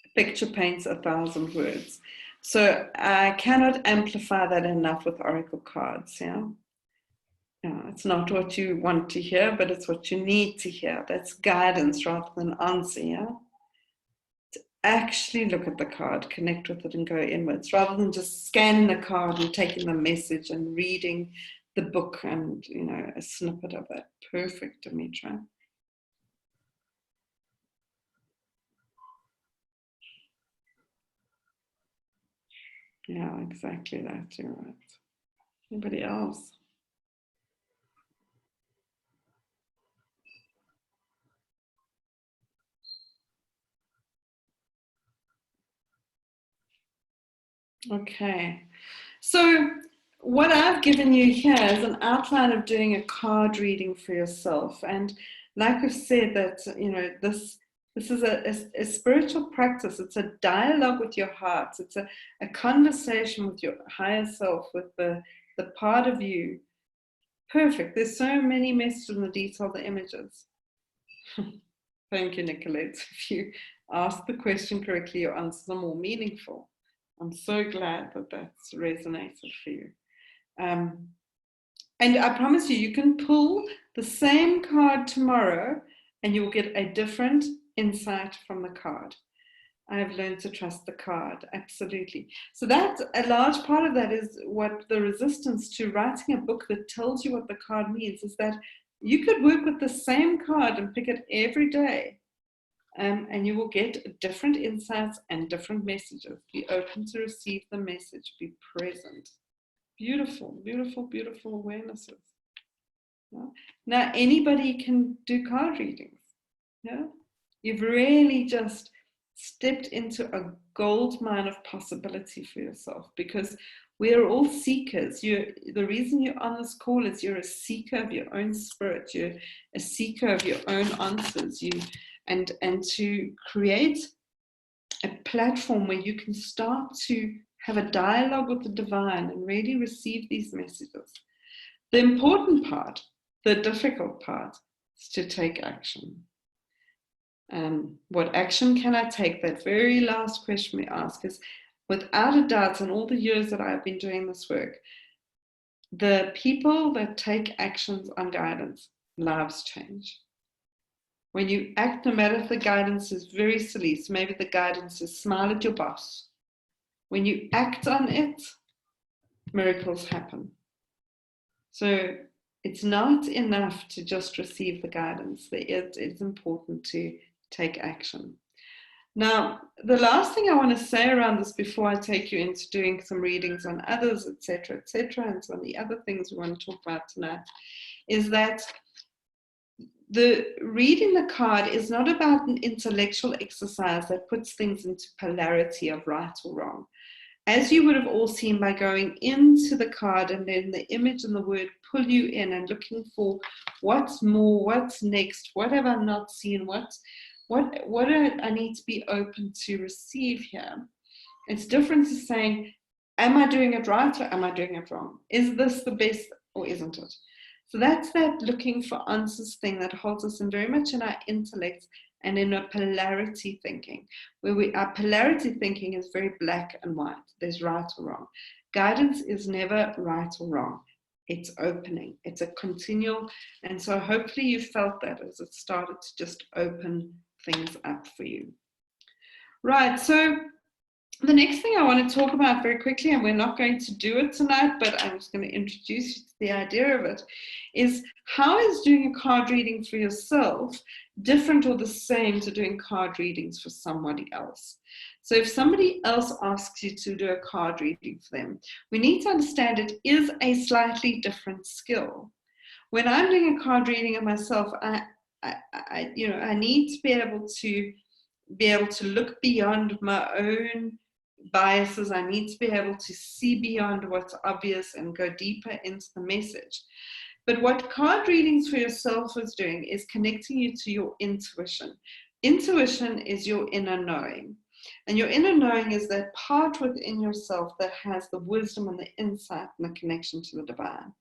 A picture paints 1,000 words. So I cannot amplify that enough with oracle cards, yeah? It's not what you want to hear, but it's what you need to hear. That's guidance rather than answer, yeah? To actually look at the card, connect with it and go inwards, rather than just scanning the card and taking the message and reading the book and, you know, a snippet of it. Perfect, Dimitra. Yeah, exactly that, you're right. Anybody else? Okay, so what I've given you here is an outline of doing a card reading for yourself. And like I've said, that, you know, this is a spiritual practice. It's a dialogue with your heart. It's a conversation with your higher self, with the part of you. Perfect. There's so many messages in the detail, the images. Thank you, Nicolette. If you ask the question correctly, your answers are more meaningful. I'm so glad that that's resonated for you. And I promise you, you can pull the same card tomorrow and you'll get a different insight from the card. I have learned to trust the card, absolutely. So that a large part of that is what the resistance to writing a book that tells you what the card means is that you could work with the same card and pick it every day. And you will get different insights and different messages. Be open to receive the message. Be present. Beautiful, beautiful, beautiful awarenesses. Yeah? Now, anybody can do card readings. Yeah? You've really just stepped into a gold mine of possibility for yourself, because we are all seekers. The reason you're on this call is you're a seeker of your own spirit. You're a seeker of your own answers. And to create a platform where you can start to have a dialogue with the divine and really receive these messages. The important part, the difficult part, is to take action. What action can I take? That very last question we ask is, without a doubt, in all the years that I've been doing this work, the people that take actions on guidance, lives change. When you act, no matter if the guidance is very silly, so maybe the guidance is smile at your boss. When you act on it, miracles happen. So it's not enough to just receive the guidance. It's important to take action. Now, the last thing I want to say around this before I take you into doing some readings on others, etc., and some of the other things we want to talk about tonight, is that the reading the card is not about an intellectual exercise that puts things into polarity of right or wrong. As you would have all seen by going into the card and then the image and the word pull you in and looking for what's more, what's next, what have I not seen, what do I need to be open to receive here. It's different to saying, am I doing it right or am I doing it wrong? Is this the best or isn't it? So that's that looking for answers thing that holds us in very much in our intellect and in a polarity thinking, where our polarity thinking is very black and white. There's right or wrong. Guidance is never right or wrong. It's opening. It's a continual. And so hopefully you felt that as it started to just open things up for you. Right, so the next thing I want to talk about very quickly, and we're not going to do it tonight, but I'm just going to introduce you to the idea of it, is how is doing a card reading for yourself different or the same to doing card readings for somebody else? So if somebody else asks you to do a card reading for them, we need to understand it is a slightly different skill. When I'm doing a card reading of myself, I need to be able to look beyond my own biases. I need to be able to see beyond what's obvious and go deeper into the message. But what card readings for yourself is doing is connecting you to your intuition. Intuition is your inner knowing. And your inner knowing is that part within yourself that has the wisdom and the insight and the connection to the divine.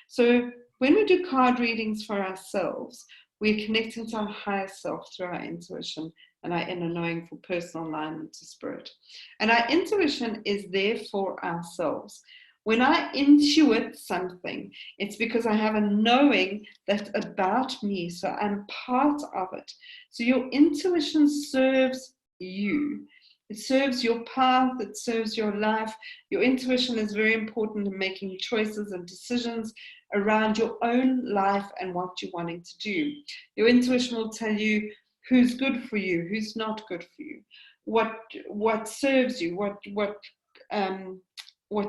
So when we do card readings for ourselves, we're connecting to our higher self through our intuition and our inner knowing for personal alignment to spirit. And our intuition is there for ourselves. When I intuit something, it's because I have a knowing that's about me, so I'm part of it. So your intuition serves you. It serves your path, it serves your life. Your intuition is very important in making choices and decisions around your own life and what you're wanting to do. Your intuition will tell you who's good for you, who's not good for you, what serves you, what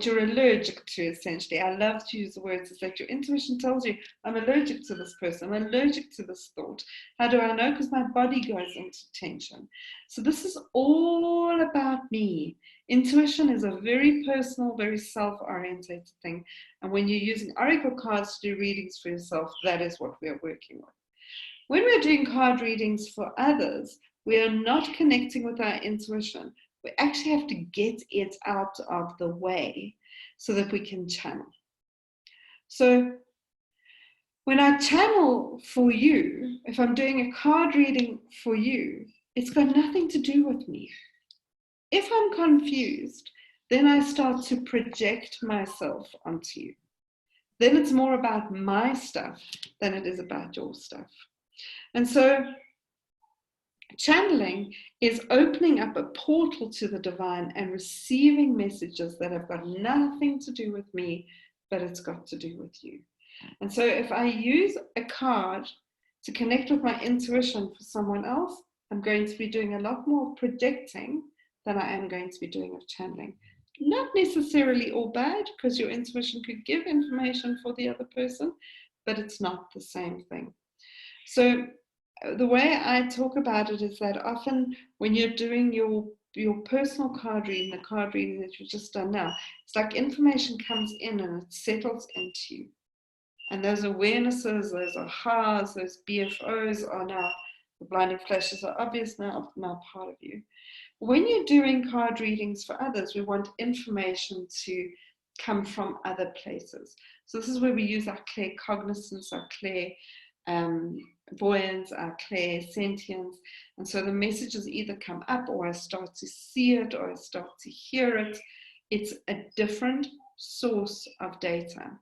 you're allergic to, essentially. I love to use the words, is that your intuition tells you, I'm allergic to this person, I'm allergic to this thought. How do I know? Because my body goes into tension. So this is all about me. Intuition is a very personal, very self-oriented thing. And when you're using oracle cards to do readings for yourself, that is what we are working with. When we're doing card readings for others, we are not connecting with our intuition. We actually have to get it out of the way so that we can channel. So when I channel for you, if I'm doing a card reading for you, it's got nothing to do with me. If I'm confused, then I start to project myself onto you. Then it's more about my stuff than it is about your stuff. And so channeling is opening up a portal to the divine and receiving messages that have got nothing to do with me, but it's got to do with you. And so if I use a card to connect with my intuition for someone else, I'm going to be doing a lot more projecting than I am going to be doing of channeling. Not necessarily all bad, because your intuition could give information for the other person, but it's not the same thing. So the way I talk about it is that often when you're doing your personal card reading, the card reading that you've just done now, it's like information comes in and it settles into you. And those awarenesses, those ahas, those BFOs are now, the blinding flashes are obvious now part of you. When you're doing card readings for others, we want information to come from other places. So this is where we use our clear cognizance, our clear voyance, our clear sentience. And so the messages either come up, or I start to see it, or I start to hear it. It's a different source of data.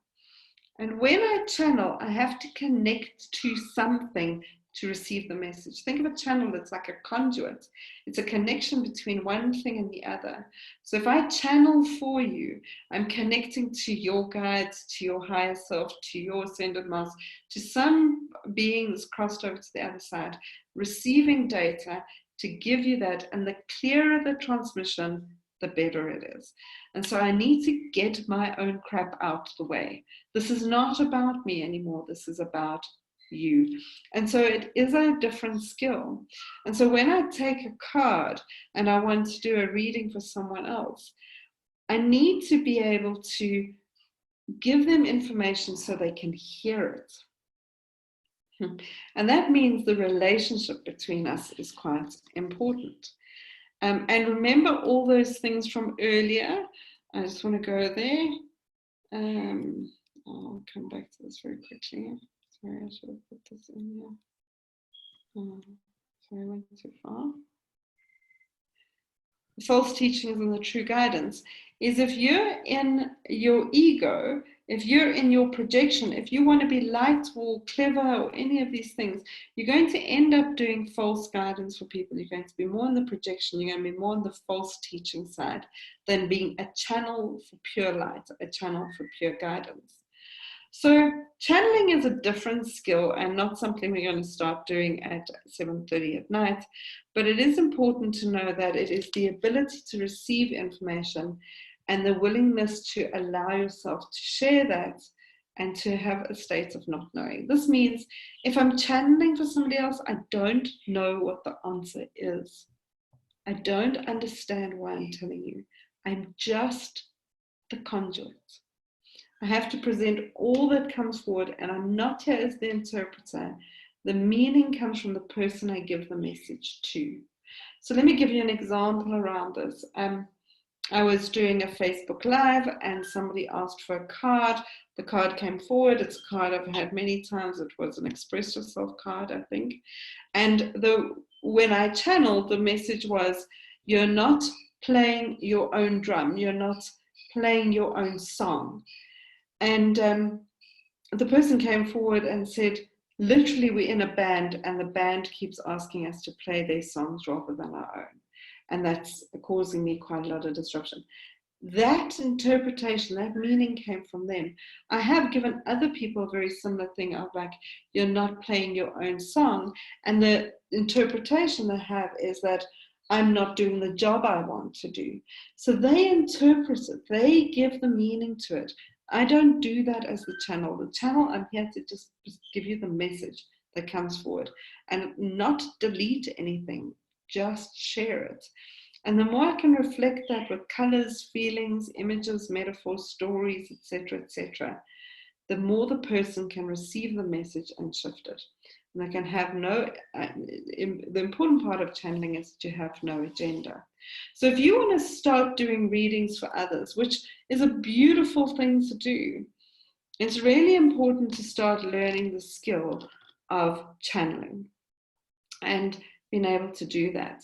And when I channel, I have to connect to something to receive the message. Think of a channel that's like a conduit. It's a connection between one thing and the other. So if I channel for you, I'm connecting to your guides, to your higher self, to your ascended master, to some beings crossed over to the other side, receiving data to give you that. And the clearer the transmission, the better it is. And so I need to get my own crap out the way. This is not about me anymore. This is about you. And so it is a different skill. And so when I take a card and I want to do a reading for someone else, I need to be able to give them information so they can hear it. And that means the relationship between us is quite important. And remember all those things from earlier. I just want to go there. I'll come back to this very quickly. Sorry, I should have put this in here. Sorry, I went too far. The false teachings and the true guidance is if you're in your ego, if you're in your projection, if you want to be light or clever or any of these things, you're going to end up doing false guidance for people. You're going to be more in the projection, you're going to be more on the false teaching side than being a channel for pure light, a channel for pure guidance. So channeling is a different skill and not something we're going to start doing at 7:30 at night, but it is important to know that it is the ability to receive information and the willingness to allow yourself to share that and to have a state of not knowing. This means if I'm channeling for somebody else, I don't know what the answer is. I don't understand why I'm telling you. I'm just the conduit. I have to present all that comes forward, and I'm not here as the interpreter. The meaning comes from the person I give the message to. So let me give you an example around this. I was doing a Facebook Live and somebody asked for a card. The card came forward. It's a card I've had many times. It was an Express Yourself card, I think. And when I channeled, the message was, you're not playing your own drum. You're not playing your own song. And the person came forward and said, literally, we're in a band and the band keeps asking us to play their songs rather than our own. And that's causing me quite a lot of disruption. That interpretation, that meaning came from them. I have given other people a very similar thing of like, you're not playing your own song. And the interpretation they have is that I'm not doing the job I want to do. So they interpret it, they give the meaning to it. I don't do that as the channel. The channel, I'm here to just give you the message that comes forward and not delete anything, just share it. And the more I can reflect that with colors, feelings, images, metaphors, stories, etc., the more the person can receive the message and shift it. And they can have the important part of channeling is that you have no agenda. So if you want to start doing readings for others, which is a beautiful thing to do, it's really important to start learning the skill of channeling and being able to do that.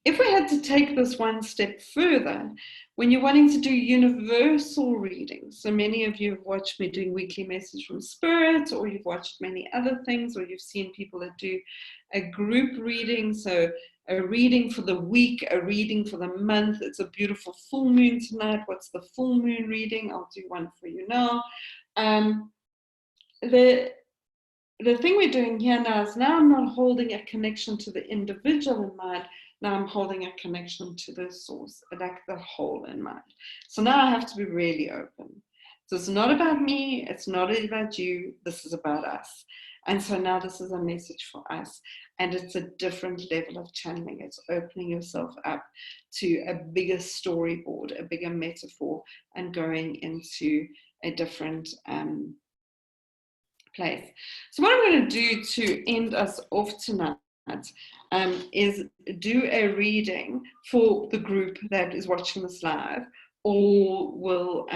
If we had to take this one step further, when you're wanting to do universal readings, so many of you have watched me doing weekly message from spirit, or you've watched many other things, or you've seen people that do a group reading, so a reading for the week, a reading for the month. It's a beautiful full moon tonight. What's the full moon reading? I'll do one for you now. The thing we're doing here now is now I'm not holding a connection to the individual in mind. Now I'm holding a connection to the source, like the whole in mind. So now I have to be really open. So it's not about me. It's not about you. This is about us. And so now this is a message for us. And it's a different level of channeling. It's opening yourself up to a bigger storyboard, a bigger metaphor, and going into a different place. So what I'm going to do to end us off tonight is do a reading for the group that is watching this live, or will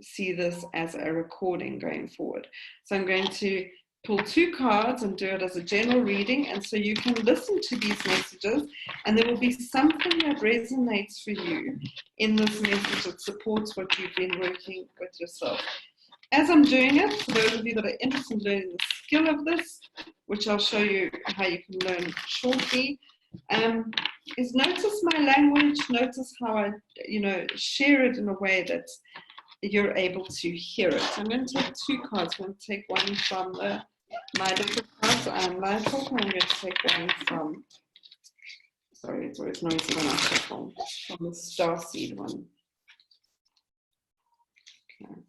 see this as a recording going forward. So I'm going to pull 2 cards and do it as a general reading, and so you can listen to these messages and there will be something that resonates for you in this message that supports what you've been working with yourself. As I'm doing it, for those of you that are interested in learning the skill of this, which I'll show you how you can learn shortly, is notice my language, notice how I, share it in a way that you're able to hear it. I'm going to take 2 cards. I'm going to take one from my little cards and my talk, and I'm going to take one from, sorry, it's always noisy when I shuffle, from the starseed one. Okay.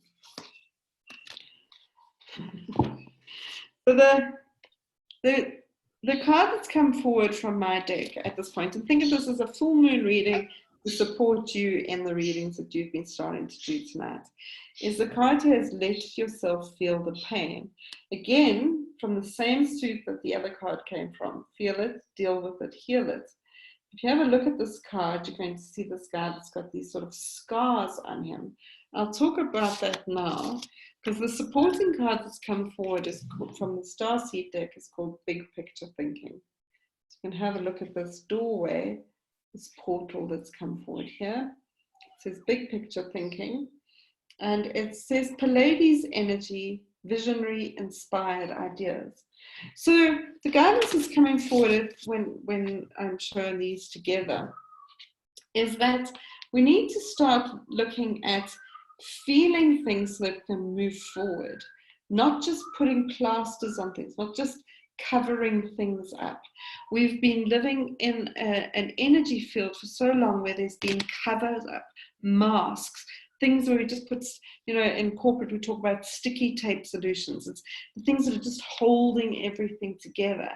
So the card that's come forward from my deck at this point, and think of this as a full moon reading to support you in the readings that you've been starting to do tonight, is the card here is let yourself feel the pain. Again, from the same suit that the other card came from. Feel it, deal with it, heal it. If you have a look at this card, you're going to see this guy that's got these sort of scars on him. I'll talk about that now, because the supporting card that's come forward is from the Starseed deck is called Big Picture Thinking. So you can have a look at this doorway, this portal that's come forward here. It says Big Picture Thinking, and it says Pleiades energy, visionary, inspired ideas. So the guidance is coming forward when I'm showing these together is that we need to start looking at feeling things that can move forward, not just putting plasters on things, not just covering things up. We've been living in an energy field for so long where there's been covered up, masks, things where we just put, you know, in corporate we talk about sticky tape solutions. It's the things that are just holding everything together.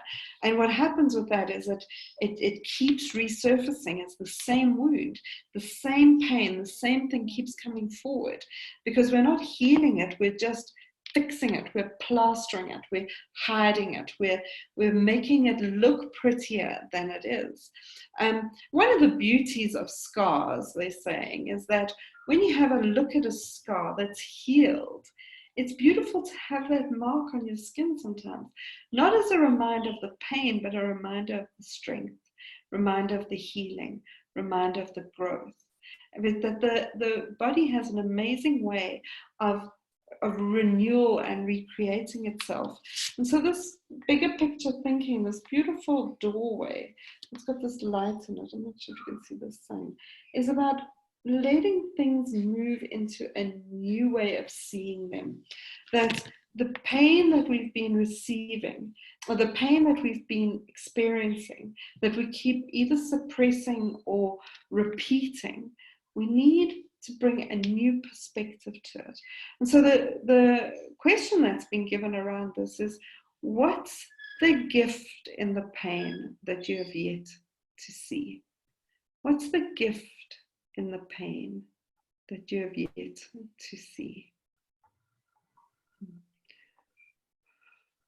And what happens with that is that it keeps resurfacing. It's the same wound, the same pain, the same thing keeps coming forward, because we're not healing it, we're just fixing it, we're plastering it, we're hiding it, we're making it look prettier than it is. One of the beauties of scars, they're saying, is that when you have a look at a scar that's healed, it's beautiful to have that mark on your skin sometimes, not as a reminder of the pain, but a reminder of the strength, reminder of the healing, reminder of the growth. I mean, that the body has an amazing way of renewal and recreating itself. And so this bigger picture thinking, this beautiful doorway, it's got this light in it, I'm not sure if you can see this sign, is about letting things move into a new way of seeing them. That the pain that we've been receiving, or the pain that we've been experiencing, that we keep either suppressing or repeating, we need to bring a new perspective to it. And so the question that's been given around this is, what's the gift in the pain that you have yet to see? What's the gift in the pain that you have yet to see?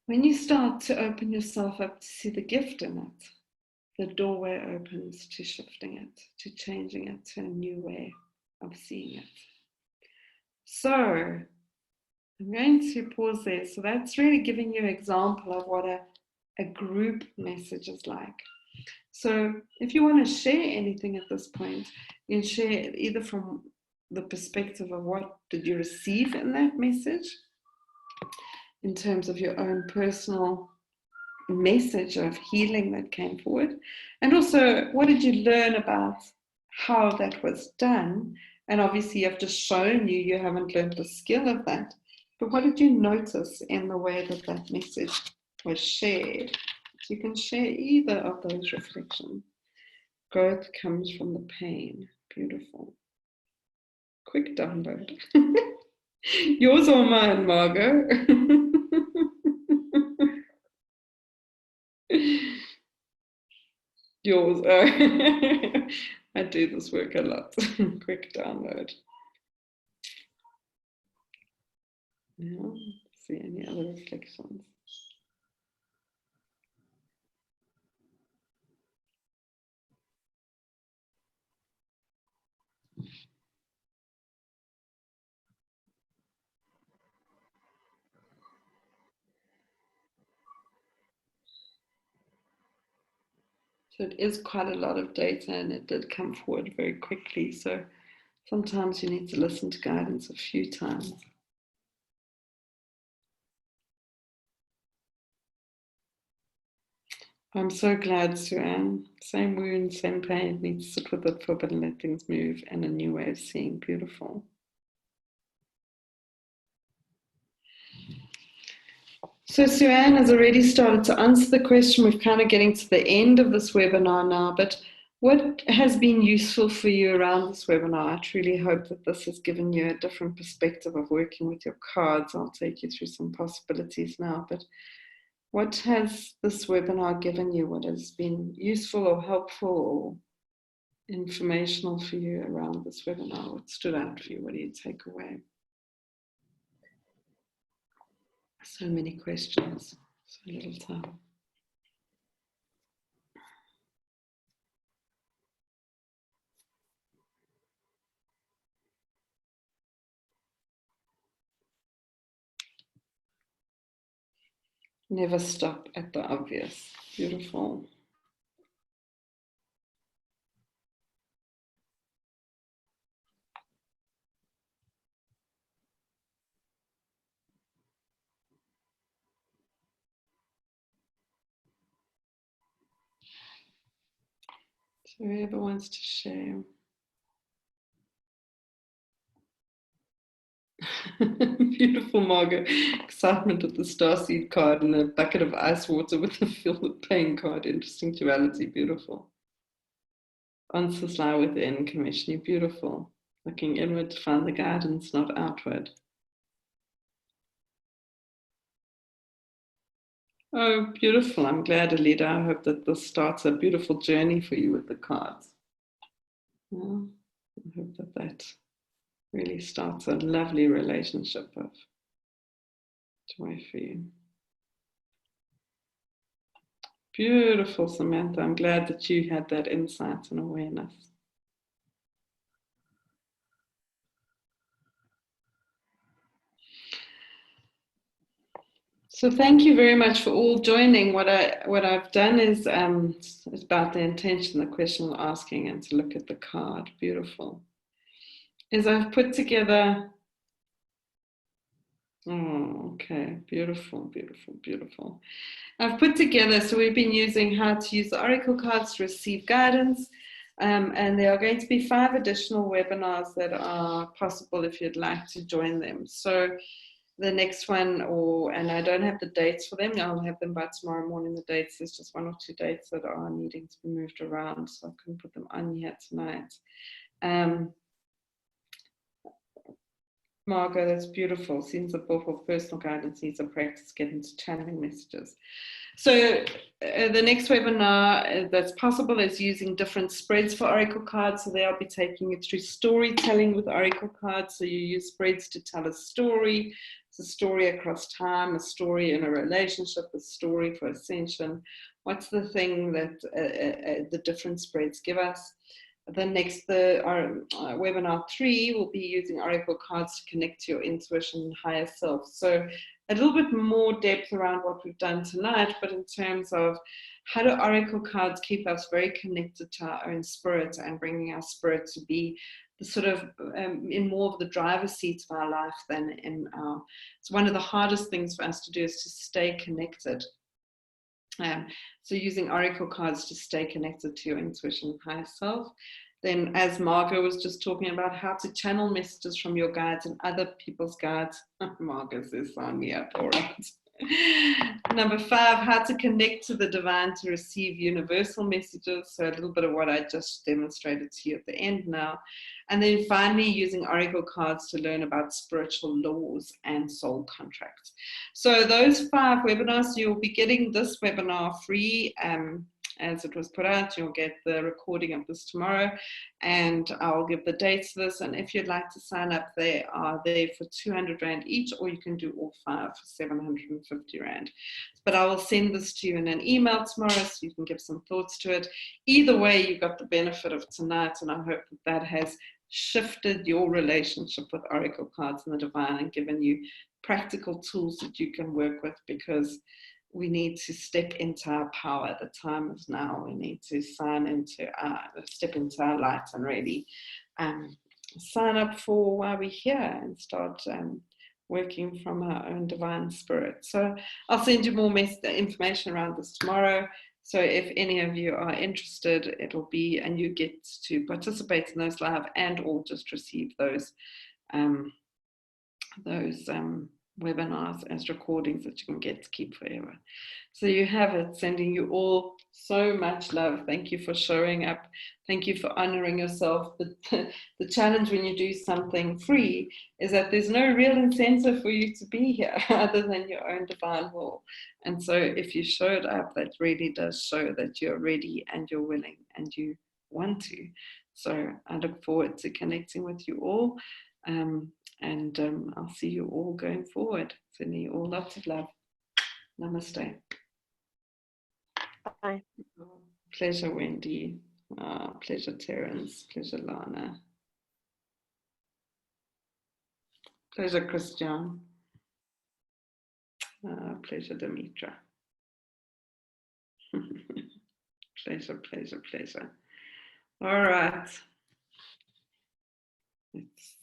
When you start to open yourself up to see the gift in it, the doorway opens to shifting it, to changing it to a new way of seeing it. So I'm going to pause there. So that's really giving you an example of what a group message is like. So if you want to share anything at this point, you can share it either from the perspective of what did you receive in that message, in terms of your own personal message of healing that came forward, and also what did you learn about how that was done. And obviously I've just shown you haven't learned the skill of that, but what did you notice in the way that that message was shared? So you can share either of those reflections. Growth comes from the pain. Beautiful. Quick download. Yours or mine, Margot? Yours. Oh. I do this work a lot. Quick download. Yeah, see any other reflections? So it is quite a lot of data, and it did come forward very quickly. So sometimes you need to listen to guidance a few times. I'm so glad, Sue-Ann. Same wound, same pain. Need to sit with it for a bit and let things move, and a new way of seeing. Beautiful. So Sue-Ann has already started to answer the question. We're kind of getting to the end of this webinar now, but what has been useful for you around this webinar? I truly hope that this has given you a different perspective of working with your cards. I'll take you through some possibilities now, but what has this webinar given you? What has been useful or helpful or informational for you around this webinar? What stood out for you? What do you take away? So many questions, so little time. Never stop at the obvious. Beautiful. So whoever wants to share. Beautiful, Margaret. Excitement at the starseed card and a bucket of ice water with a feel the pain card. Interesting duality. Beautiful. Answers lie within. Commissioning. Beautiful. Looking inward to find the guidance, not outward. Oh, beautiful. I'm glad, Alida. I hope that this starts a beautiful journey for you with the cards. Well, I hope that that really starts a lovely relationship of joy for you. Beautiful, Samantha. I'm glad that you had that insight and awareness. So thank you very much for all joining. What I've done is about the intention, the question we're asking, and to look at the card. Beautiful. Is I've put together. Oh, okay. Beautiful, beautiful, beautiful. I've put together, so we've been using how to use the Oracle cards to receive guidance. And there are going to be 5 additional webinars that are possible if you'd like to join them. So the next one, and I don't have the dates for them, I'll have them by tomorrow morning, the dates. There's just 1 or 2 dates that are needing to be moved around, so I couldn't put them on here tonight. Margaret, that's beautiful. Seems that both of personal guidance needs a practice getting to channeling messages. So the next webinar that's possible is using different spreads for Oracle cards. So they'll be taking you through storytelling with Oracle cards. So you use spreads to tell a story. It's a story across time, a story in a relationship, a story for ascension. What's the thing that the different spreads give us? The next, webinar 3 will be using Oracle cards to connect to your intuition and higher self. So a little bit more depth around what we've done tonight, but in terms of how do Oracle cards keep us very connected to our own spirit and bringing our spirit to be the sort of in more of the driver's seat of our life than in our. It's one of the hardest things for us to do is to stay connected. So using Oracle cards to stay connected to your intuition and higher self. Then, as Margaret was just talking about, how to channel messages from your guides and other people's guides. Margaret says, sign me up, all right. Number 5, how to connect to the divine to receive universal messages. So a little bit of what I just demonstrated to you at the end now. And then finally, using Oracle cards to learn about spiritual laws and soul contracts. So those 5 webinars, you'll be getting this webinar free as it was put out. You'll get the recording of this tomorrow, and I'll give the dates for this. And if you'd like to sign up, they are there for 200 Rand each, or you can do all 5 for 750 Rand. But I will send this to you in an email tomorrow so you can give some thoughts to it. Either way, you got the benefit of tonight, and I hope that has shifted your relationship with Oracle cards and the divine and given you practical tools that you can work with, because we need to step into our power. The time is now. We need to step into our light and really sign up for why we're here and start working from our own divine spirit. So I'll send you more information around this tomorrow. So if any of you are interested, it'll be, and you get to participate in those live and or just receive those webinars as recordings that you can get to keep forever. So you have it. Sending you all so much love. Thank you for showing up. Thank you for honoring yourself. The challenge when you do something free is that there's no real incentive for you to be here other than your own divine will. And so if you showed up, that really does show that you're ready and you're willing and you want to. So I look forward to connecting with you all. And I'll see you all going forward. Sending you all lots of love. Namaste. Bye. Pleasure, Wendy. Pleasure, Terence. Pleasure, Lana. Pleasure, Christian. Pleasure, Dimitra. Pleasure, pleasure, pleasure. All right. Let's